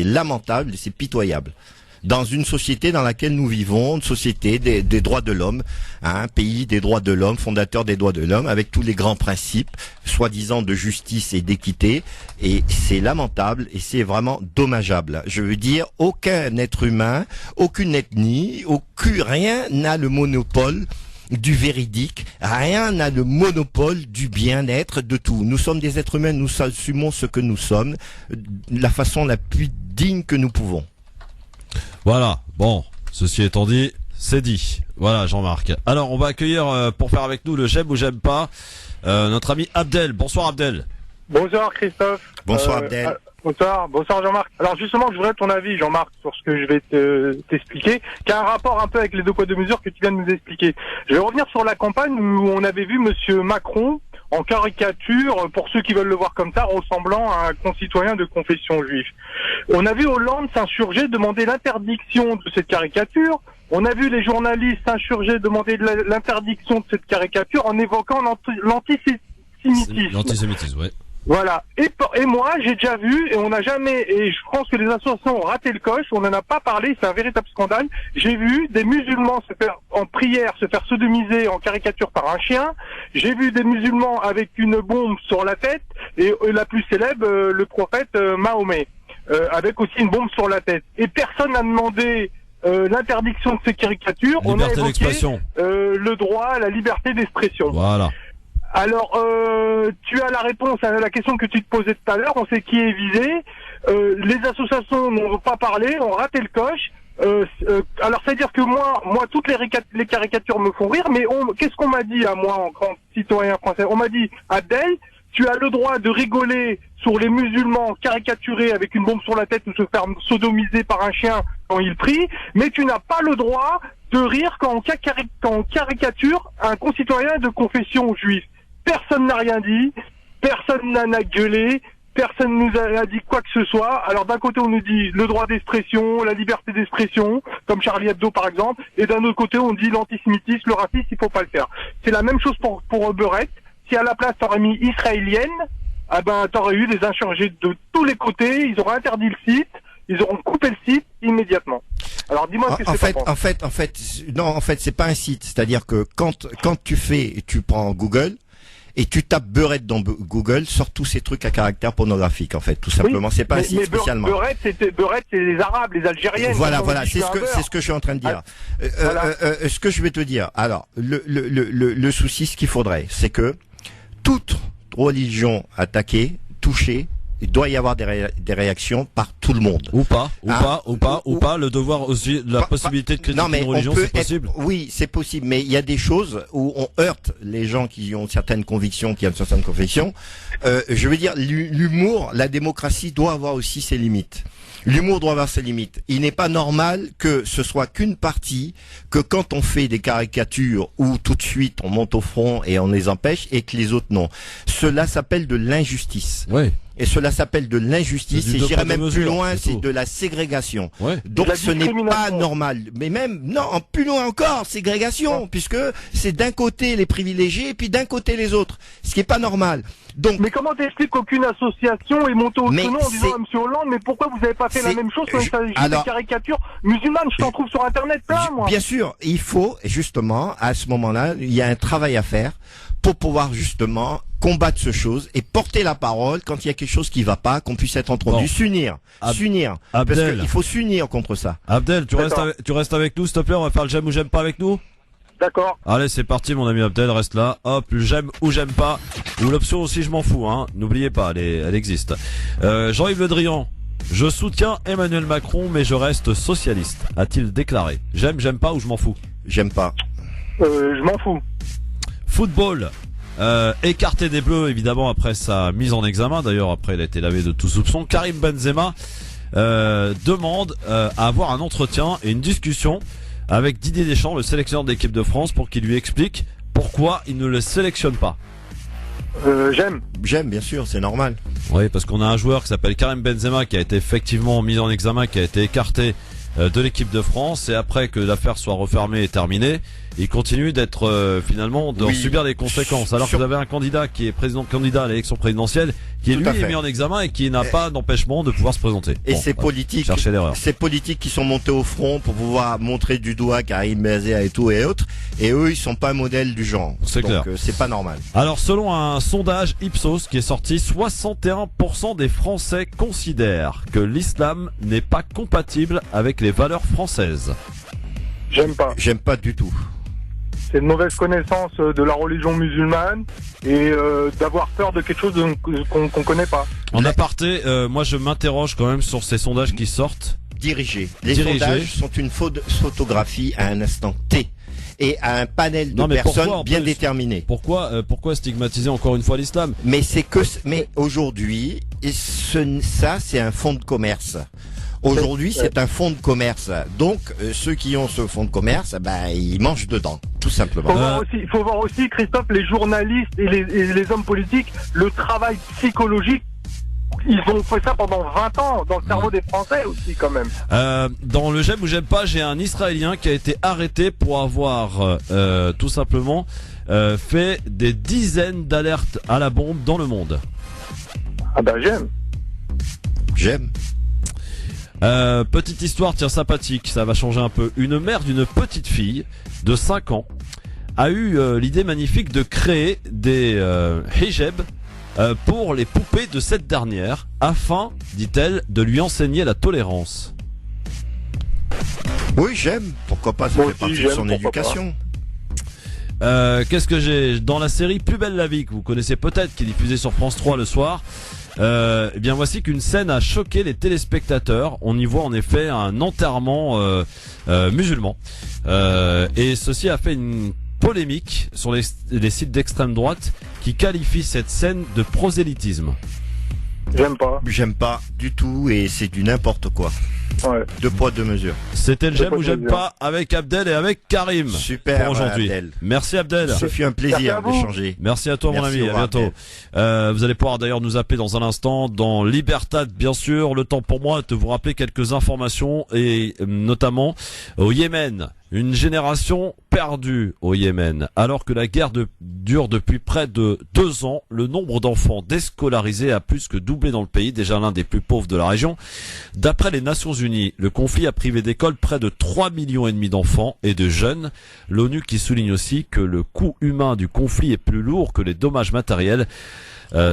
lamentable, c'est pitoyable. Dans une société dans laquelle nous vivons, une société des droits de l'homme, un pays des droits de l'homme, fondateur des droits de l'homme, avec tous les grands principes, soi-disant de justice et d'équité, et c'est lamentable et c'est vraiment dommageable. Je veux dire, aucun être humain, aucune ethnie, rien n'a le monopole du véridique, rien n'a le monopole du bien-être de tout. Nous sommes des êtres humains, nous assumons ce que nous sommes, de la façon la plus digne que nous pouvons. Voilà, bon, ceci étant dit, c'est dit. Voilà Jean-Marc. Alors on va accueillir pour faire avec nous le j'aime ou j'aime pas notre ami Abdel. Bonsoir Abdel. Bonsoir Christophe. Bonsoir Abdel. Bonsoir Jean-Marc. Alors justement, je voudrais ton avis Jean-Marc sur ce que je vais t'expliquer, qui a un rapport un peu avec les 2 poids 2 mesures que tu viens de nous expliquer. Je vais revenir sur la campagne où on avait vu Monsieur Macron en caricature, pour ceux qui veulent le voir comme ça, ressemblant à un concitoyen de confession juive. On a vu Hollande s'insurger, demander l'interdiction de cette caricature. On a vu les journalistes s'insurger, demander l'interdiction de cette caricature en évoquant l'antisémitisme. L'antisémitisme, ouais. Voilà. Et moi, j'ai déjà vu, et on n'a jamais, et je pense que les associations ont raté le coche, on n'en a pas parlé, c'est un véritable scandale. J'ai vu des musulmans se faire, en prière, se faire sodomiser en caricature par un chien. J'ai vu des musulmans avec une bombe sur la tête, et la plus célèbre, le prophète Mahomet, avec aussi une bombe sur la tête. Et personne n'a demandé l'interdiction de ces caricatures. Liberté on a évoqué d'expression. le droit à la liberté d'expression. Voilà. Alors, tu as la réponse à la question que tu te posais tout à l'heure. On sait qui est visé. Les associations n'ont pas parlé, ont raté le coche. Alors, c'est-à-dire que moi, toutes les caricatures me font rire. Mais qu'est-ce qu'on m'a dit à moi, en grand citoyen français? On m'a dit, Abdel, tu as le droit de rigoler sur les musulmans caricaturés avec une bombe sur la tête ou se faire sodomiser par un chien quand ils prient, mais tu n'as pas le droit de rire quand on caricature un concitoyen de confession juive. Personne n'a rien dit, personne n'a gueulé, personne nous a dit quoi que ce soit. Alors d'un côté on nous dit le droit d'expression, la liberté d'expression, comme Charlie Hebdo par exemple, et d'un autre côté on dit l'antisémitisme, le racisme, il faut pas le faire. C'est la même chose pour Beurette. Si à la place t'aurais mis israélienne, ah ben t'aurais eu des insurgés de tous les côtés, ils auraient interdit le site, ils auront coupé le site immédiatement. Alors dis-moi ce que c'est. En fait, c'est pas un site. C'est-à-dire que quand tu prends Google et tu tapes beurette dans Google, sort tous ces trucs à caractère pornographique, en fait, tout simplement. Oui, c'est pas un site spécialement. Beurette, c'est les Arabes, les Algériennes. Voilà, c'est ce que je suis en train de dire. Ce que je vais te dire. Alors, le souci, ce qu'il faudrait, c'est que toute religion attaquée, touchée, il doit y avoir des réactions par tout le monde. Ou pas. Le devoir aussi, la possibilité de critiquer une religion, c'est possible. Oui, c'est possible, mais il y a des choses où on heurte les gens qui ont certaines convictions, qui ont certaines confessions. Je veux dire, l'humour, la démocratie doit avoir aussi ses limites. L'humour doit avoir ses limites. Il n'est pas normal que ce soit qu'une partie, que quand on fait des caricatures où tout de suite on monte au front et on les empêche et que les autres non. Cela s'appelle de l'injustice. Oui. Et cela s'appelle de l'injustice, et j'irai même plus loin, c'est de la ségrégation. Ouais. Donc ce n'est pas normal. Mais même, non, plus loin encore, ségrégation, puisque c'est d'un côté les privilégiés, et puis d'un côté les autres. Ce qui est pas normal. Donc, mais comment t'expliques qu'aucune association est montée au créneau en disant à M. Hollande, mais pourquoi vous n'avez pas fait la même chose quand il s'agit des caricatures musulmanes? Je t'en trouve sur Internet plein, moi. Bien sûr, il faut, justement, à ce moment-là, il y a un travail à faire pour pouvoir, justement, combattre ce chose et porter la parole quand il y a quelque chose qui va pas, qu'on puisse être entendu. S'unir. S'unir. Parce qu'il faut s'unir contre ça. Abdel, tu restes avec nous, s'il te plaît, on va faire le j'aime ou j'aime pas avec nous? D'accord. Allez, c'est parti, mon ami Abdel, reste là. Hop, j'aime ou j'aime pas. Ou l'option aussi, je m'en fous, hein. N'oubliez pas, elle existe. Jean-Yves Le Drian. Je soutiens Emmanuel Macron, mais je reste socialiste, a-t-il déclaré. J'aime pas ou je m'en fous? J'aime pas. Je m'en fous. Football. Écarté des Bleus, évidemment, après sa mise en examen. D'ailleurs, après, il a été lavé de tout soupçon. Karim Benzema demande à avoir un entretien et une discussion avec Didier Deschamps, le sélectionneur de l'équipe de France, pour qu'il lui explique pourquoi il ne le sélectionne pas. J'aime. J'aime, bien sûr, c'est normal. Oui, parce qu'on a un joueur qui s'appelle Karim Benzema qui a été effectivement mis en examen, qui a été écarté de l'équipe de France, et après que l'affaire soit refermée et terminée, il continue d'être finalement de subir les conséquences. Alors que vous avez un candidat qui est candidat à l'élection présidentielle, qui lui est mis en examen et qui n'a pas d'empêchement de pouvoir se présenter. Et ces politiques, ces politiques qui sont montés au front pour pouvoir montrer du doigt Karim Benzema et tout et autres, et eux ils sont pas modèles du genre. C'est clair. Donc c'est pas normal. Alors selon un sondage Ipsos qui est sorti, 61% des Français considèrent que l'islam n'est pas compatible avec les valeurs françaises. J'aime pas. J'aime pas du tout. C'est une mauvaise connaissance de la religion musulmane et d'avoir peur de quelque chose qu'on connaît pas. En aparté, moi je m'interroge quand même sur ces sondages qui sortent. Les sondages sont une photographie à un instant T et à un panel de personnes bien déterminées. Pourquoi stigmatiser encore une fois l'islam? Mais aujourd'hui, ça c'est un fonds de commerce. Aujourd'hui, c'est un fonds de commerce. Donc, ceux qui ont ce fonds de commerce, ils mangent dedans, tout simplement. Faut voir aussi, Christophe, les journalistes et les hommes politiques, le travail psychologique. Ils ont fait ça pendant 20 ans dans le cerveau des Français aussi, quand même. Dans le j'aime ou j'aime pas, j'ai un Israélien qui a été arrêté pour avoir tout simplement fait des dizaines d'alertes à la bombe dans le monde. Ah j'aime. J'aime. Petite histoire, tiens, sympathique, ça va changer un peu. Une mère d'une petite fille de 5 ans a eu l'idée magnifique de créer des hijabs pour les poupées de cette dernière, afin, dit-elle, de lui enseigner la tolérance. Oui, j'aime. Pourquoi pas, ça fait partie de son éducation. Qu'est-ce que j'ai dans la série Plus belle la vie, que vous connaissez peut-être, qui est diffusée sur France 3 le soir. Eh bien voici qu'une scène a choqué les téléspectateurs. On y voit en effet un enterrement musulman, et ceci a fait une polémique sur les sites d'extrême droite qui qualifient cette scène de prosélytisme. J'aime pas du tout, et c'est du n'importe quoi. Ouais. Deux poids, deux mesures. C'était le j'aime ou j'aime pas avec Abdel et avec Karim. Super pour aujourd'hui. Abdel. Merci Abdel. Ce fut un plaisir d'échanger. Merci à toi mon ami, à bientôt. Vous allez pouvoir d'ailleurs nous appeler dans un instant dans Libertad, bien sûr. Le temps pour moi de vous rappeler quelques informations, et notamment au Yémen. Une génération perdue au Yémen. Alors que la guerre dure depuis près de 2 ans, le nombre d'enfants déscolarisés a plus que doublé dans le pays, déjà l'un des plus pauvres de la région. D'après les Nations Unies, le conflit a privé d'école près de 3,5 millions d'enfants et de jeunes. L'ONU qui souligne aussi que le coût humain du conflit est plus lourd que les dommages matériels.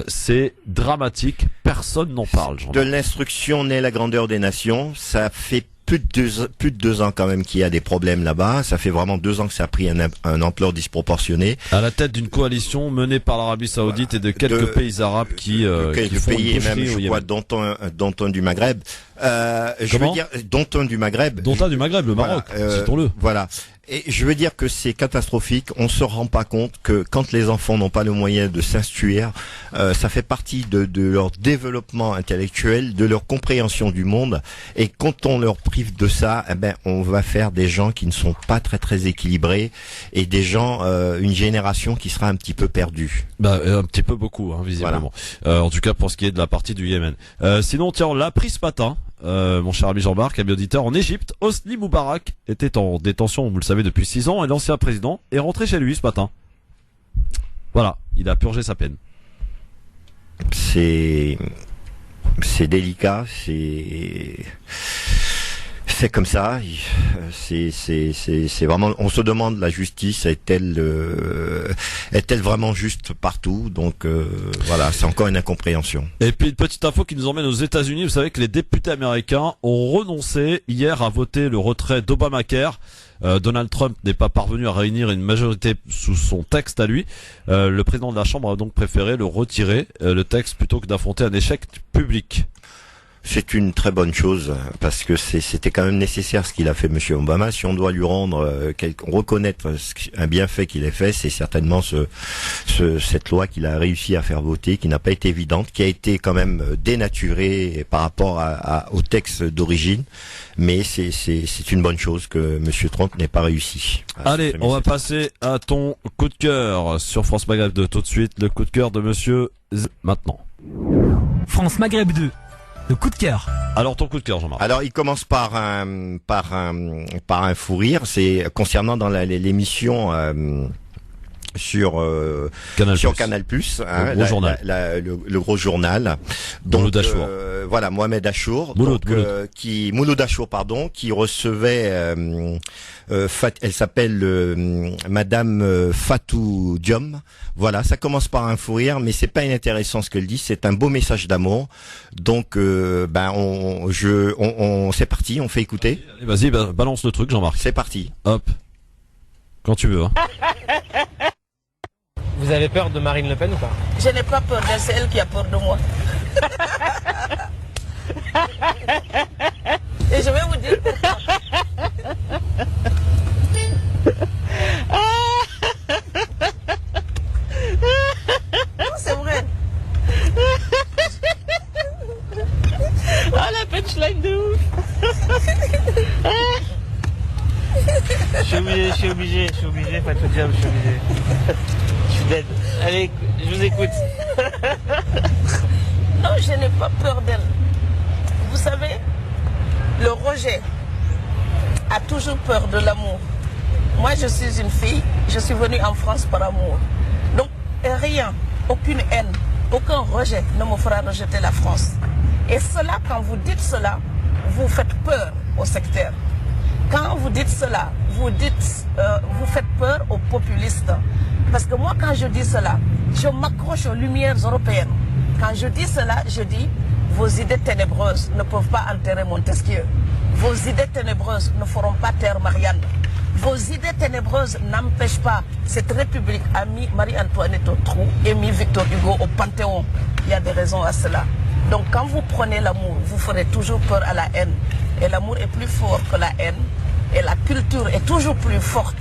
C'est dramatique, personne n'en parle. De l'instruction naît la grandeur des nations. Ça fait plus de 2 ans quand même qu'il y a des problèmes là-bas. Ça fait vraiment 2 ans que ça a pris un ampleur disproportionnée. À la tête d'une coalition menée par l'Arabie Saoudite et de quelques pays arabes qui font pays, une même boucherie au je crois Yémen. Danton du Maghreb. Je veux dire Danton du Maghreb. Danton du Maghreb, le Maroc, citons-le. Voilà. Et je veux dire que c'est catastrophique. On se rend pas compte que quand les enfants n'ont pas le moyen de s'instruire, ça fait partie de leur développement intellectuel, de leur compréhension du monde. Et quand on leur prive de ça, on va faire des gens qui ne sont pas très très équilibrés, et des gens, une génération qui sera un petit peu perdue. Un petit peu beaucoup, visiblement. Voilà. En tout cas pour ce qui est de la partie du Yémen. Sinon, tiens, on l'a appris ce matin. Mon cher ami Jean-Marc, ami auditeur, en Égypte, Hosni Moubarak était en détention, vous le savez, depuis 6 ans, et l'ancien président est rentré chez lui ce matin. Voilà, il a purgé sa peine. C'est délicat, c'est comme ça. C'est vraiment. On se demande, la justice est-elle vraiment juste partout? Donc voilà, c'est encore une incompréhension. Et puis une petite info qui nous emmène aux États-Unis. Vous savez que les députés américains ont renoncé hier à voter le retrait d'Obamacare. Donald Trump n'est pas parvenu à réunir une majorité sous son texte à lui. Le président de la Chambre a donc préféré le retirer, le texte, plutôt que d'affronter un échec public. C'est une très bonne chose parce que c'était quand même nécessaire ce qu'il a fait Monsieur Obama. Si on doit lui rendre reconnaître un bienfait qu'il ait fait, c'est certainement cette loi qu'il a réussi à faire voter, qui n'a pas été évidente, qui a été quand même dénaturée par rapport au texte d'origine. Mais c'est une bonne chose que Monsieur Trump n'ait pas réussi. Allez, on va passer à ton coup de cœur sur France Maghreb 2 tout de suite. Le coup de cœur de Monsieur maintenant. France Maghreb 2. Le coup de cœur. Alors ton coup de cœur, Jean-Marc. Alors il commence par un fou rire. C'est concernant dans l'émission sur Canal+, hein, le gros journal. Donc Mouloud Achour. Voilà, Mohamed Achour, Mouloud Achour, qui recevait elle s'appelle Madame Fatou Diom. Voilà, ça commence par un fou rire, mais c'est pas inintéressant ce qu'elle dit, c'est un beau message d'amour. Donc c'est parti, on fait écouter. Allez, vas-y, balance le truc, Jean-Marc. C'est parti. Hop. Quand tu veux. Hein. Vous avez peur de Marine Le Pen ou pas? Je n'ai pas peur d'elle, c'est elle qui a peur de moi. Et je vais vous dire pourquoi. Non, c'est vrai. Ah, la punchline de ouf. Je suis obligé, pas te dire, je suis obligé. Je suis dead. Allez, je vous écoute. Non, je n'ai pas peur d'elle. Vous savez, le rejet a toujours peur de l'amour. Moi, je suis une fille, je suis venue en France par amour. Donc, rien, aucune haine, aucun rejet ne me fera rejeter la France. Et cela, quand vous dites cela, vous faites peur au secteur. Quand vous dites cela, vous faites peur aux populistes. Parce que moi, quand je dis cela, je m'accroche aux lumières européennes. Quand je dis cela, je dis, vos idées ténébreuses ne peuvent pas enterrer Montesquieu. Vos idées ténébreuses ne feront pas taire Marianne. Vos idées ténébreuses n'empêchent pas cette République a mis Marie-Antoinette au trou et mis Victor Hugo au Panthéon. Il y a des raisons à cela. Donc quand vous prenez l'amour, vous ferez toujours peur à la haine. Et l'amour est plus fort que la haine. Et la culture est toujours plus forte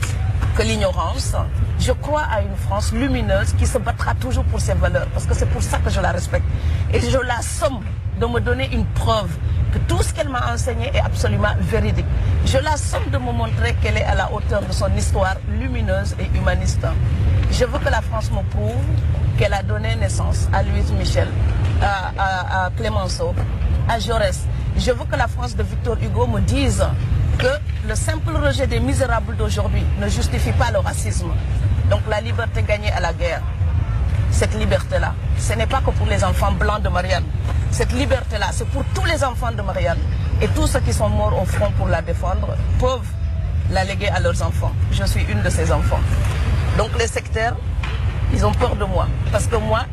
que l'ignorance. Je crois à une France lumineuse qui se battra toujours pour ses valeurs. Parce que c'est pour ça que je la respecte. Et je la somme de me donner une preuve que tout ce qu'elle m'a enseigné est absolument véridique. Je la somme de me montrer qu'elle est à la hauteur de son histoire lumineuse et humaniste. Je veux que la France me prouve qu'elle a donné naissance à Louise Michel, à Clémenceau, à Jaurès. Je veux que la France de Victor Hugo me dise que le simple rejet des misérables d'aujourd'hui ne justifie pas le racisme. Donc la liberté gagnée à la guerre, cette liberté-là, ce n'est pas que pour les enfants blancs de Marianne. Cette liberté-là, c'est pour tous les enfants de Marianne. Et tous ceux qui sont morts au front pour la défendre peuvent la léguer à leurs enfants. Je suis une de ces enfants. Donc les sectaires, ils ont peur de moi. Parce que moi,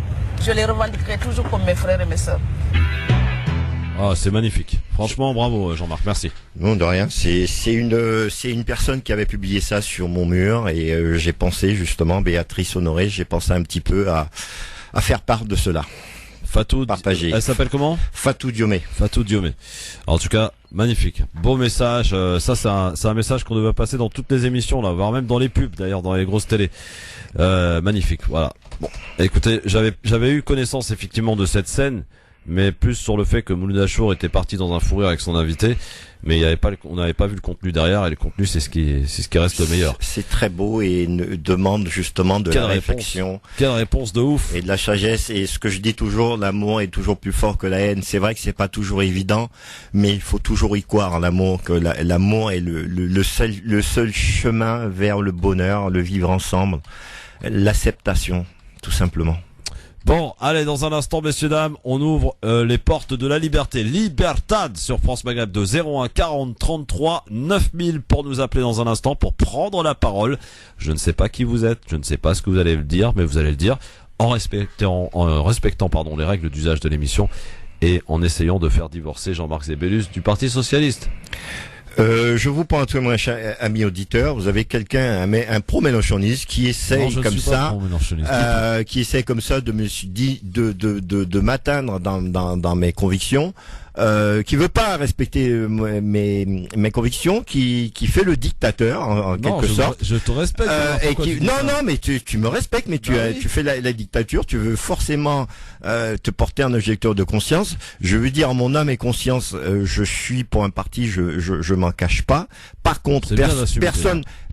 je les revendiquerai toujours comme mes frères et mes sœurs. Ah, c'est magnifique. Franchement, bravo Jean-Marc, merci. Non, de rien. C'est une personne qui avait publié ça sur mon mur et j'ai pensé justement, Béatrice Honoré, j'ai pensé un petit peu à faire part de cela. Fatou, partagé. Elle s'appelle comment? Fatou Diomé. Fatou Diomé. En tout cas, magnifique. Beau message. Ça, c'est un message qu'on devait passer dans toutes les émissions, là, voire même dans les pubs, d'ailleurs, dans les grosses télés. Magnifique. Voilà. Bon. Écoutez, j'avais eu connaissance, effectivement, de cette scène, mais plus sur le fait que Mouloud Achour était parti dans un fou rire avec son invité, mais on n'avait pas vu le contenu derrière, et le contenu, c'est ce qui reste le meilleur. C'est très beau et demande justement de la réflexion. Quelle réponse de ouf. Et de la sagesse. Et ce que je dis toujours, l'amour est toujours plus fort que la haine. C'est vrai que c'est pas toujours évident, mais il faut toujours y croire en l'amour, que l'amour est le seul chemin vers le bonheur, le vivre ensemble, l'acceptation, tout simplement. Bon, allez, dans un instant, messieurs, dames, on ouvre les portes de la liberté. Libertad sur France Maghreb de 01 40 33 9000 pour nous appeler dans un instant, pour prendre la parole. Je ne sais pas qui vous êtes, je ne sais pas ce que vous allez dire, mais vous allez le dire en respectant les règles d'usage de l'émission et en essayant de faire divorcer Jean-Marc Zébélus du Parti Socialiste. Je vous prends un témoin, cher ami auditeur. Vous avez quelqu'un, un pro-mélenchoniste qui essaye qui essaie comme ça de m'atteindre dans mes convictions. qui veut pas respecter mes convictions, qui fait le dictateur en quelque sorte. Je te respecte. Non, mais tu me respectes, mais tu fais la dictature. Tu veux forcément te porter un objecteur de conscience. Je veux dire, en mon âme et conscience, je suis pour un parti. Je m'en cache pas. Par contre,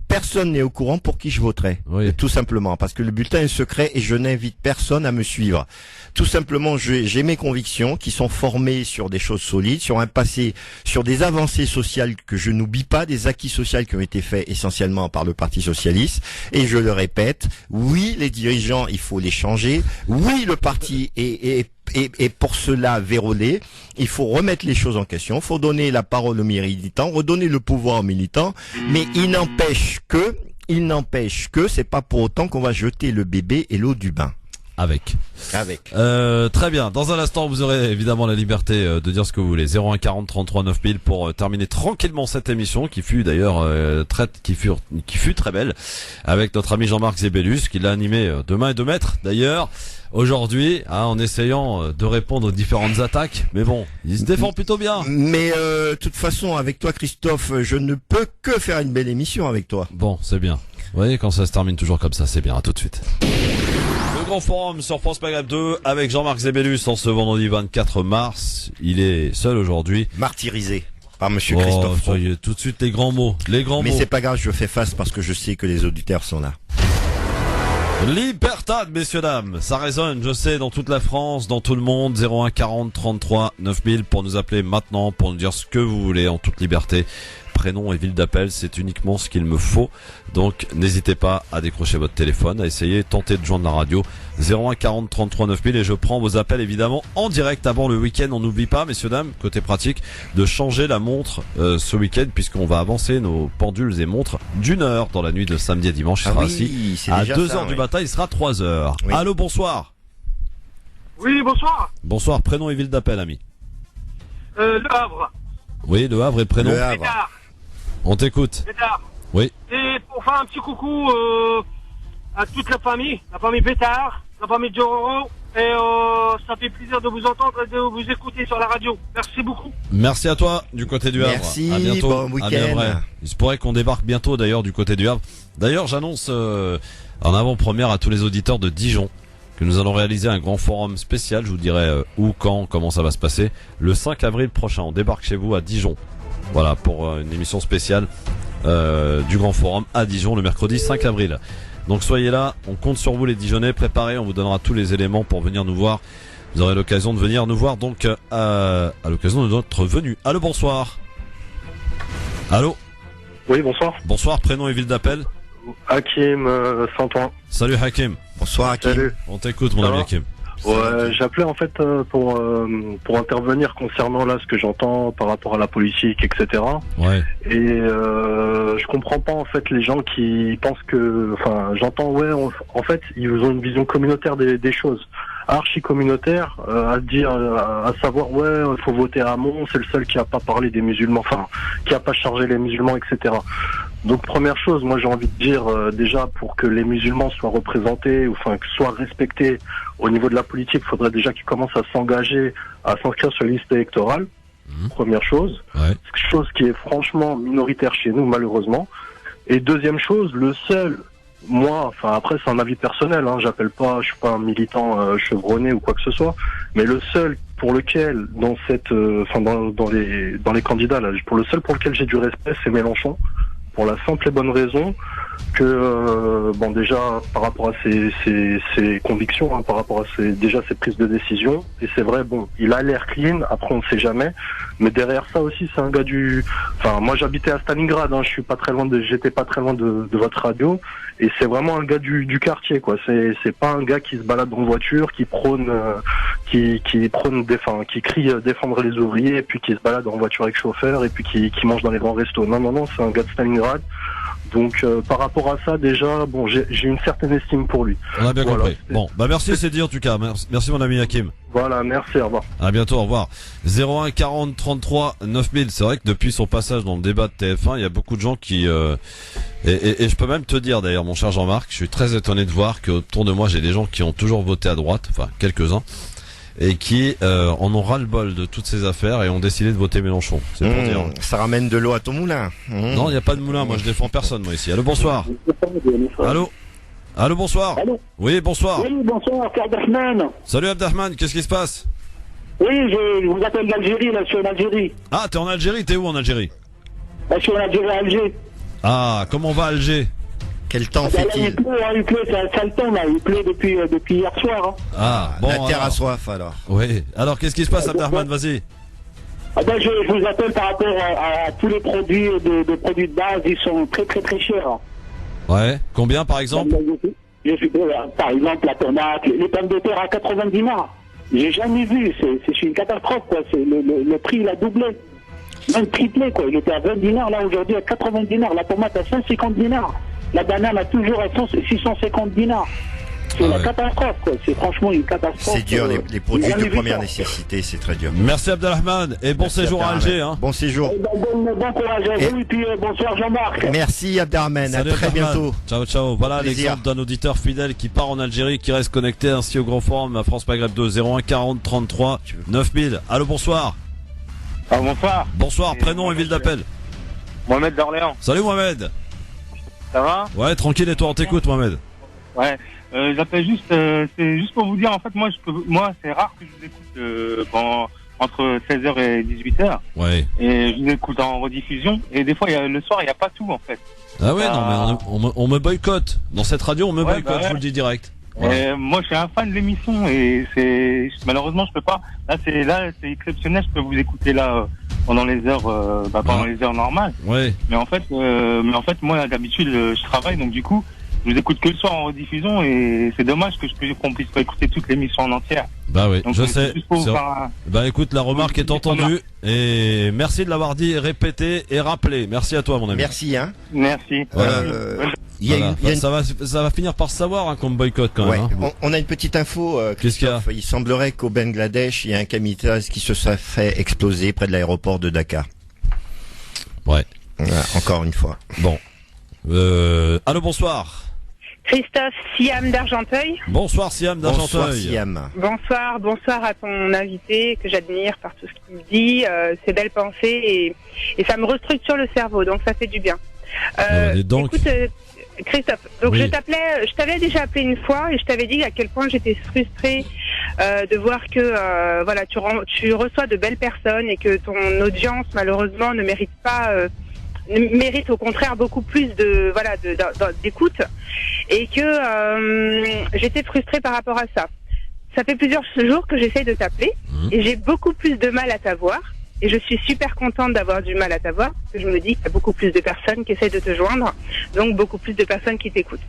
personne n'est au courant pour qui je voterai. Oui. Tout simplement. Parce que le bulletin est secret et je n'invite personne à me suivre. Tout simplement, j'ai mes convictions qui sont formées sur des choses solides, sur un passé, sur des avancées sociales que je n'oublie pas, des acquis sociaux qui ont été faits essentiellement par le Parti Socialiste. Et je le répète, oui, les dirigeants, il faut les changer. Oui, le parti est pour cela vérolé. Il faut remettre les choses en question. Il faut donner la parole aux militants, redonner le pouvoir aux militants. Mais il n'empêche que c'est pas pour autant qu'on va jeter le bébé et l'eau du bain. Avec. Très bien. Dans un instant, vous aurez évidemment la liberté de dire ce que vous voulez. 01 40 33 9000 pour terminer tranquillement cette émission qui fut d'ailleurs qui fut très belle avec notre ami Jean-Marc Zébellus qui l'a animé de main et de maître d'ailleurs. Aujourd'hui, en essayant de répondre aux différentes attaques, mais bon, il se défend plutôt bien. Mais de toute façon, avec toi, Christophe, je ne peux que faire une belle émission avec toi. Bon, c'est bien. Vous voyez, quand ça se termine toujours comme ça, c'est bien. À tout de suite. Le grand forum sur France Maghreb 2 avec Jean-Marc Zébellus en ce vendredi 24 mars. Il est seul aujourd'hui. Martyrisé par Monsieur Christophe. Ça y est, tout de suite les grands mots. Mais c'est pas grave, je fais face parce que je sais que les auditeurs sont là. Libertad, messieurs dames, ça résonne, je sais, dans toute la France, dans tout le monde. 01 40 33 9000 pour nous appeler maintenant, pour nous dire ce que vous voulez en toute liberté. Prénom et ville d'appel, c'est uniquement ce qu'il me faut. Donc n'hésitez pas à décrocher votre téléphone, à essayer, tenter de joindre la radio. 01 40 33 9000 et je prends vos appels évidemment en direct avant le week-end. On n'oublie pas, messieurs dames, côté pratique, de changer la montre ce week-end puisqu'on va avancer nos pendules et montres d'une heure dans la nuit de samedi à dimanche. Il sera assis à 2h du matin, il sera 3h. Oui. Allô, bonsoir. Oui, bonsoir. Bonsoir, prénom et ville d'appel, ami. Le Havre. Oui, Le Havre et prénom. Le Havre. On t'écoute. Bétard. Oui. Et pour faire un petit coucou à toute la famille Bétard, la famille Jororo, et ça fait plaisir de vous entendre et de vous écouter sur la radio. Merci beaucoup. Merci à toi du côté du Havre. Merci, à bientôt. bon week-end. Il se pourrait qu'on débarque bientôt d'ailleurs du côté du Havre. D'ailleurs, j'annonce en avant-première à tous les auditeurs de Dijon que nous allons réaliser un grand forum spécial. Je vous dirai où, quand, comment ça va se passer. Le 5 avril prochain, on débarque chez vous à Dijon. Voilà, pour une émission spéciale du Grand Forum à Dijon le mercredi 5 avril. Donc soyez là, on compte sur vous les Dijonnais, préparez, on vous donnera tous les éléments pour venir nous voir. Vous aurez l'occasion de venir nous voir donc à l'occasion de notre venue. Allô, bonsoir. Allô. Oui, bonsoir. Bonsoir, prénom et ville d'appel. Hakim, Saint-Ouen. Salut Hakim. Bonsoir Hakim. Salut. On t'écoute mon ami Hakim. Ouais, j'appelais en fait pour intervenir concernant là ce que j'entends par rapport à la politique, etc. Ouais. Et je comprends pas en fait les gens qui pensent que, enfin, j'entends en fait ils ont une vision communautaire des choses, archi communautaire, à dire, à savoir il faut voter à Hamon, c'est le seul qui a pas parlé des musulmans, enfin, qui a pas chargé les musulmans, etc. Donc première chose, moi j'ai envie de dire déjà pour que les musulmans soient représentés, ou enfin que soient respectés au niveau de la politique, il faudrait déjà qu'ils commencent à s'engager, à s'inscrire sur la liste électorale. Première chose, chose qui est franchement minoritaire chez nous malheureusement. Et deuxième chose, le seul, moi, enfin après c'est un avis personnel, hein, j'appelle pas, je suis pas un militant chevronné ou quoi que ce soit, mais le seul pour lequel dans cette, dans les candidats là, pour le seul pour lequel j'ai du respect, c'est Mélenchon. Pour la simple et bonne raison que déjà par rapport à ses convictions, hein, par rapport à ses prises de décision, et c'est vrai, il a l'air clean, après on ne sait jamais, mais derrière ça aussi c'est un gars moi j'habitais à Stalingrad, hein, j'étais pas très loin de votre radio, et c'est vraiment un gars du quartier, quoi. C'est pas un gars qui se balade en voiture, qui prône qui crie défendre les ouvriers, et puis qui se balade en voiture avec chauffeur, et puis qui mange dans les grands restos. Non, c'est un gars de Stalingrad. Donc par rapport à ça, déjà, j'ai une certaine estime pour lui. On a bien compris. Merci, c'est dit en tout cas. Merci mon ami Hakim. Voilà, merci, au revoir. À bientôt, au revoir. 01 40 33 9000. C'est vrai que depuis son passage dans le débat de TF1, il y a beaucoup de gens qui et je peux même te dire d'ailleurs, mon cher Jean-Marc, je suis très étonné de voir qu'autour de moi j'ai des gens qui ont toujours voté à droite, enfin quelques-uns. et qui en ont ras-le-bol de toutes ces affaires et ont décidé de voter Mélenchon. C'est pour dire. Ça ramène de l'eau à ton moulin. Non, il n'y a pas de moulin, moi je défends personne moi ici. Allô, bonsoir. Allô. Allô, bonsoir. Allô. Oui, bonsoir. Oui, bonsoir, c'est Abdelrahman. Salut Abdelrahman, qu'est-ce qui se passe? Oui, je vous appelle d'Algérie, là, je suis en Algérie. Ah, t'es en Algérie, t'es où en Algérie? Là, je suis en Algérie, à Alger. Ah, comment va Alger? Quel temps Là, fait-il? il pleut, ça le temps, là, il pleut depuis hier soir. Hein. Ah, bon. La terre alors. a soif alors. Oui, alors qu'est-ce qui se passe Abdelrahman, vas-y. Ah ben, je vous appelle par rapport à tous les produits de produits de base, ils sont très très très chers. Hein. Ouais, combien par exemple? Par exemple, la tomate, les pommes de terre à 90 dinars. J'ai jamais vu, c'est une catastrophe, quoi. Le prix, il a doublé. Même triplé, quoi. Il était à 20 dinars, là, aujourd'hui, à 80 dinars. La tomate à 150 dinars. La banane a toujours à 650 dinars. C'est la catastrophe, quoi. C'est franchement une catastrophe. C'est dur, les produits de première ça. nécessité, c'est très dur. Merci Abdelrahman et bon Merci séjour à Alger. Abdelrahman. Hein. Bon séjour. Bon courage à vous et puis bonsoir Jean-Marc. Merci Abdelrahman, à Salut, très Abdelrahman. bientôt. Ciao, ciao. Voilà Plaisir. l'exemple d'un auditeur fidèle qui part en Algérie, qui reste connecté ainsi au Grand Forum à France Maghreb 2, 01 40 33 9000. Allô, bonsoir. Ah, bonsoir. Bonsoir, prénom et ville d'appel. Mohamed d'Orléans. Salut Mohamed. Ça va? Ouais, tranquille et toi, on t'écoute Mohamed. Ouais. J'appelle juste, c'est juste pour vous dire, en fait, moi, c'est rare que je vous écoute entre 16h et 18h. Ouais. Et je vous écoute en rediffusion. Et des fois, le soir, il n'y a pas tout, en fait. Ah ouais, non, mais on me boycotte. Dans cette radio, on me Ouais, boycotte, bah ouais. je vous le dis direct. Voilà. Moi, je suis un fan de l'émission et malheureusement, je peux pas. Là, c'est exceptionnel. Je peux vous écouter là pendant les heures normales. Ouais. Mais en fait, moi, d'habitude, je travaille, donc du coup, je vous écoute que le soir en rediffusion et c'est dommage qu'on puisse pas écouter toute l'émission en entière. Bah oui, donc, je c'est sais. juste pour vous faire Bah écoute, la remarque est entendue et merci de l'avoir dit, répété et rappelé. Merci à toi, mon ami. Merci, hein. Merci. Voilà. Voilà. Ça va finir par se savoir hein, qu'on me boycotte quand même. Ouais. Hein. On a une petite info. Qu'est-ce qu'il y a? Il semblerait qu'au Bangladesh, il y a un kamikaze qui se soit fait exploser près de l'aéroport de Dakar. Ouais. Voilà, encore une fois. Bon. Allô, bonsoir. Christophe Siam d'Argenteuil. Bonsoir Siam d'Argenteuil. Bonsoir Siam. Bonsoir à ton invité que j'admire par tout ce qu'il me dit, ses belles pensées et ça me restructure le cerveau, donc ça fait du bien. Donc... Écoute, Christophe, donc oui. je t'avais déjà appelé une fois et je t'avais dit à quel point j'étais frustrée de voir que voilà, tu reçois de belles personnes et que ton audience malheureusement ne mérite pas mérite au contraire beaucoup plus d'écoute et que j'étais frustrée par rapport à ça. Ça fait plusieurs jours que j'essaye de t'appeler et j'ai beaucoup plus de mal à t'avoir et je suis super contente d'avoir du mal à t'avoir parce que je me dis qu'il y a beaucoup plus de personnes qui essayent de te joindre, donc beaucoup plus de personnes qui t'écoutent.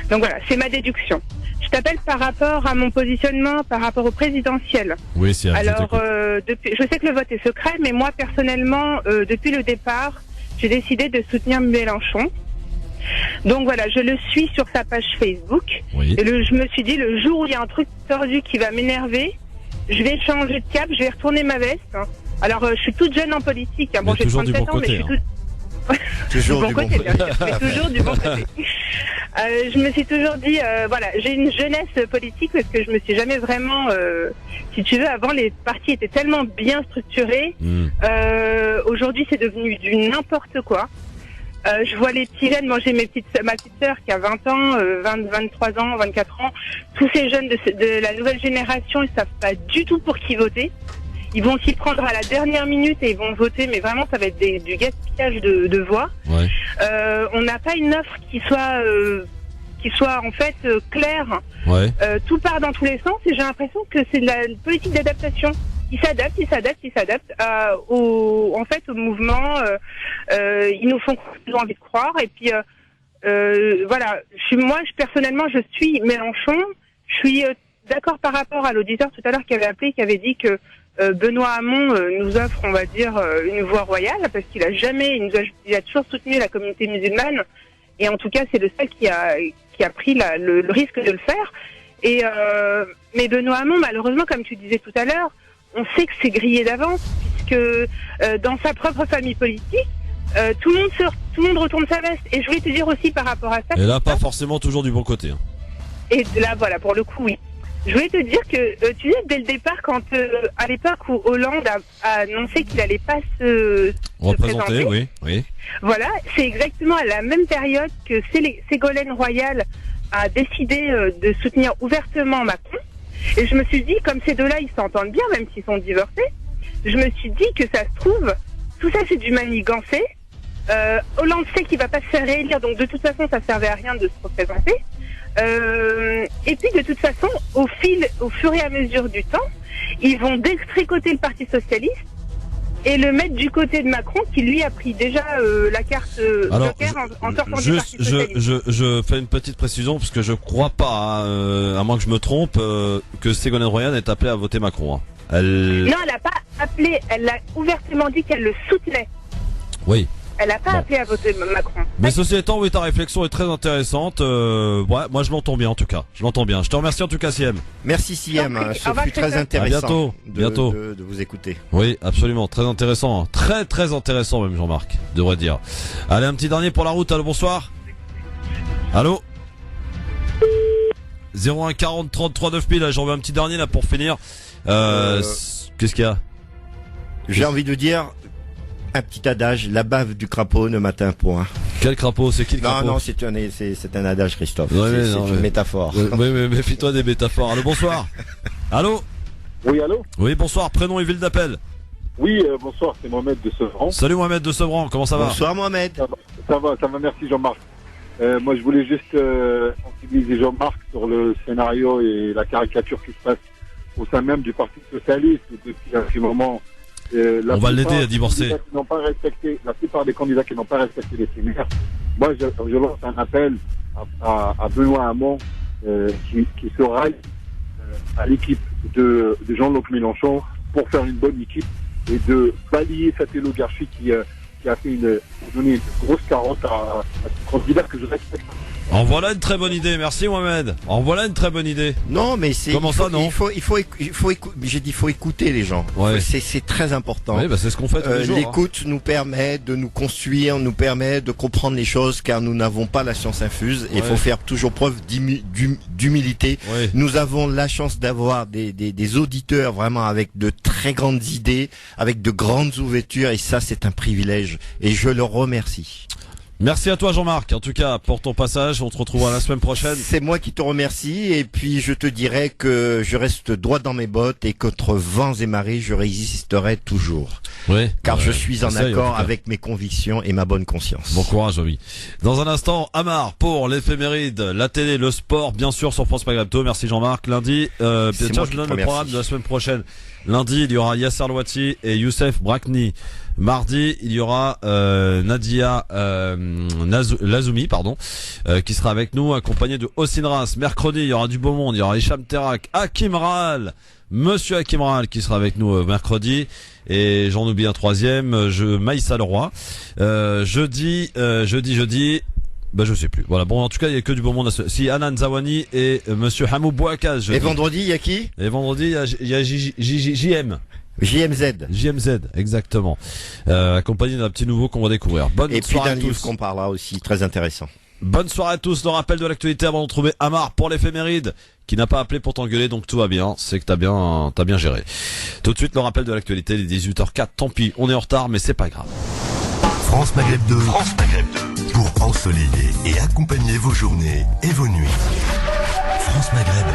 Donc voilà, c'est ma déduction. Je t'appelle par rapport à mon positionnement par rapport au présidentiel. Oui, c'est alors je sais que le vote est secret, mais moi personnellement, depuis le départ, j'ai décidé de soutenir Mélenchon. Donc voilà, je le suis sur sa page Facebook. Oui. Et je me suis dit, le jour où il y a un truc tordu qui va m'énerver, je vais changer de cap, je vais retourner ma veste. Alors, je suis toute jeune en politique. Bon, j'ai 37 ans, mais je suis toute... Toujours du bon côté. Bien sûr, mais toujours du bon côté. Je me suis toujours dit, voilà, j'ai une jeunesse politique parce que je me suis jamais vraiment, si tu veux, avant les partis étaient tellement bien structurés. Aujourd'hui, c'est devenu du n'importe quoi. Je vois les petits jeunes, moi j'ai ma petite sœur qui a 20 ans, 23 ans, 24 ans. Tous ces jeunes de la nouvelle génération, ils savent pas du tout pour qui voter. Ils vont s'y prendre à la dernière minute et ils vont voter, mais vraiment ça va être du gaspillage de voix. Ouais. On n'a pas une offre qui soit en fait claire. Ouais. Tout part dans tous les sens et j'ai l'impression que c'est de la politique d'adaptation. Ils s'adaptent au mouvement. Ils nous font envie de croire et puis voilà. Personnellement, je suis Mélenchon. Je suis d'accord par rapport à l'auditeur tout à l'heure qui avait appelé, qui avait dit que Benoît Hamon nous offre, on va dire, une voie royale parce qu'il il a toujours soutenu la communauté musulmane et en tout cas c'est le seul qui a pris le risque de le faire. Et mais Benoît Hamon, malheureusement, comme tu disais tout à l'heure, on sait que c'est grillé d'avance puisque dans sa propre famille politique, tout le monde retourne sa veste. Et je voulais te dire aussi par rapport à ça. Et là, pas forcément toujours du bon côté. Hein. Et là, voilà, pour le coup, oui. Je voulais te dire que, tu sais, dès le départ, quand à l'époque où Hollande a annoncé qu'il allait pas se Représenter, présenter, oui. voilà, c'est exactement à la même période que Ségolène Royal a décidé de soutenir ouvertement Macron. Et je me suis dit, comme ces deux-là, ils s'entendent bien, même s'ils sont divorcés, je me suis dit que ça se trouve, tout ça c'est du manigancé. Hollande sait qu'il va pas se faire réélire, donc de toute façon, ça servait à rien de se représenter. Et puis de toute façon, au fur et à mesure du temps, ils vont détricoter le Parti Socialiste et le mettre du côté de Macron, qui lui a pris déjà la carte Joker en sortant du Parti Socialiste. Je fais une petite précision parce que je crois pas, à moins que je me trompe, que Ségolène Royal est appelée à voter Macron. Hein. Non, elle a pas appelé, elle a ouvertement dit qu'elle le soutenait. Oui. Elle n'a pas appelé à voter Macron. Mais ceci étant, oui, ta réflexion est très intéressante. Ouais, moi je l'entends bien en tout cas. Je l'entends bien. Je te remercie en tout cas, Siem. Merci Siem. Ce fut très intéressant. Bientôt. De vous écouter. Oui, absolument. Très intéressant. Très très intéressant même, Jean-Marc, devrais dire. Allez, un petit dernier pour la route. Allô, bonsoir. Allô 01 40 33 9000. Là, j'en veux un petit dernier là pour finir. Qu'est-ce qu'il y a? J'ai envie de dire un petit adage, la bave du crapaud ne m'atteint point. Quel crapaud? C'est qui le crapaud? Non, c'est un adage, Christophe. Ouais, c'est une métaphore. Oui, mais méfie-toi des métaphores. Allô, bonsoir. Allô? Oui, allô? Oui, bonsoir. Prénom et ville d'appel. Oui, bonsoir, c'est Mohamed de Sevran. Salut Mohamed de Sevran, comment ça va? Bonsoir Mohamed. Ça va, merci Jean-Marc. Moi, je voulais juste sensibiliser Jean-Marc sur le scénario et la caricature qui se passe au sein même du Parti Socialiste depuis un petit moment. On va l'aider à divorcer. La plupart des candidats qui n'ont pas respecté les séminaires. Moi, je lance un appel à Benoît Hamon qui se raille à l'équipe de Jean-Luc Mélenchon pour faire une bonne équipe et de balayer cette oligarchie qui a fait donné une grosse carotte à ce candidat que je respecte. En voilà une très bonne idée, merci Mohamed. En voilà une très bonne idée. Non, mais c'est. Comment ça, non? Il faut j'ai dit, il faut écouter les gens. Ouais. C'est très important. Oui, bah c'est ce qu'on fait tous les jours. L'écoute nous permet de nous construire, nous permet de comprendre les choses, car nous n'avons pas la science infuse. Et il faut faire toujours preuve d'humilité. Ouais. Nous avons la chance d'avoir des auditeurs vraiment avec de très grandes idées, avec de grandes ouvertures, et ça, c'est un privilège. Et je le remercie. Merci à toi Jean-Marc, en tout cas pour ton passage, on te retrouvera la semaine prochaine. C'est moi qui te remercie et puis je te dirai que je reste droit dans mes bottes et qu'entre vents et marées je résisterai toujours. Oui. Car je suis en accord avec mes convictions et ma bonne conscience. Bon courage, oui. Dans un instant, Amar pour l'éphéméride, la télé, le sport, bien sûr sur France Maghreb. Merci Jean-Marc. Lundi, tiens, je donne le programme de la semaine prochaine. Lundi, il y aura Yasser Louati et Youssef Brakni. Mardi, il y aura Nadia Lazoumi, qui sera avec nous, accompagné de Hossein Ras. Mercredi, il y aura du beau monde, il y aura Hicham Terak, Hakim Rahal, Monsieur Hakim Rahal qui sera avec nous mercredi. Et j'en oublie un troisième, Maïssa Leroy. Jeudi, bah je sais plus. Voilà, bon en tout cas il y a que du bon monde. Si Anan Zawani et Monsieur Hamou Bouakaz. Et vendredi il y a qui? Et vendredi il y a JM. JMZ, exactement. Accompagné d'un petit nouveau qu'on va découvrir. Bonne et puis soirée d'un à tous. livre qu'on parlera aussi, très intéressant. Bonne soirée à tous. Le rappel de l'actualité avant de retrouver Amar pour l'éphéméride, qui n'a pas appelé pour t'engueuler, donc tout va bien. C'est que t'as bien géré. Tout de suite le rappel de l'actualité, les 18h04. Tant pis, on est en retard, mais c'est pas grave. France Maghreb 2. France Maghreb 2. Pour ensoleiller et accompagner vos journées et vos nuits. France Maghreb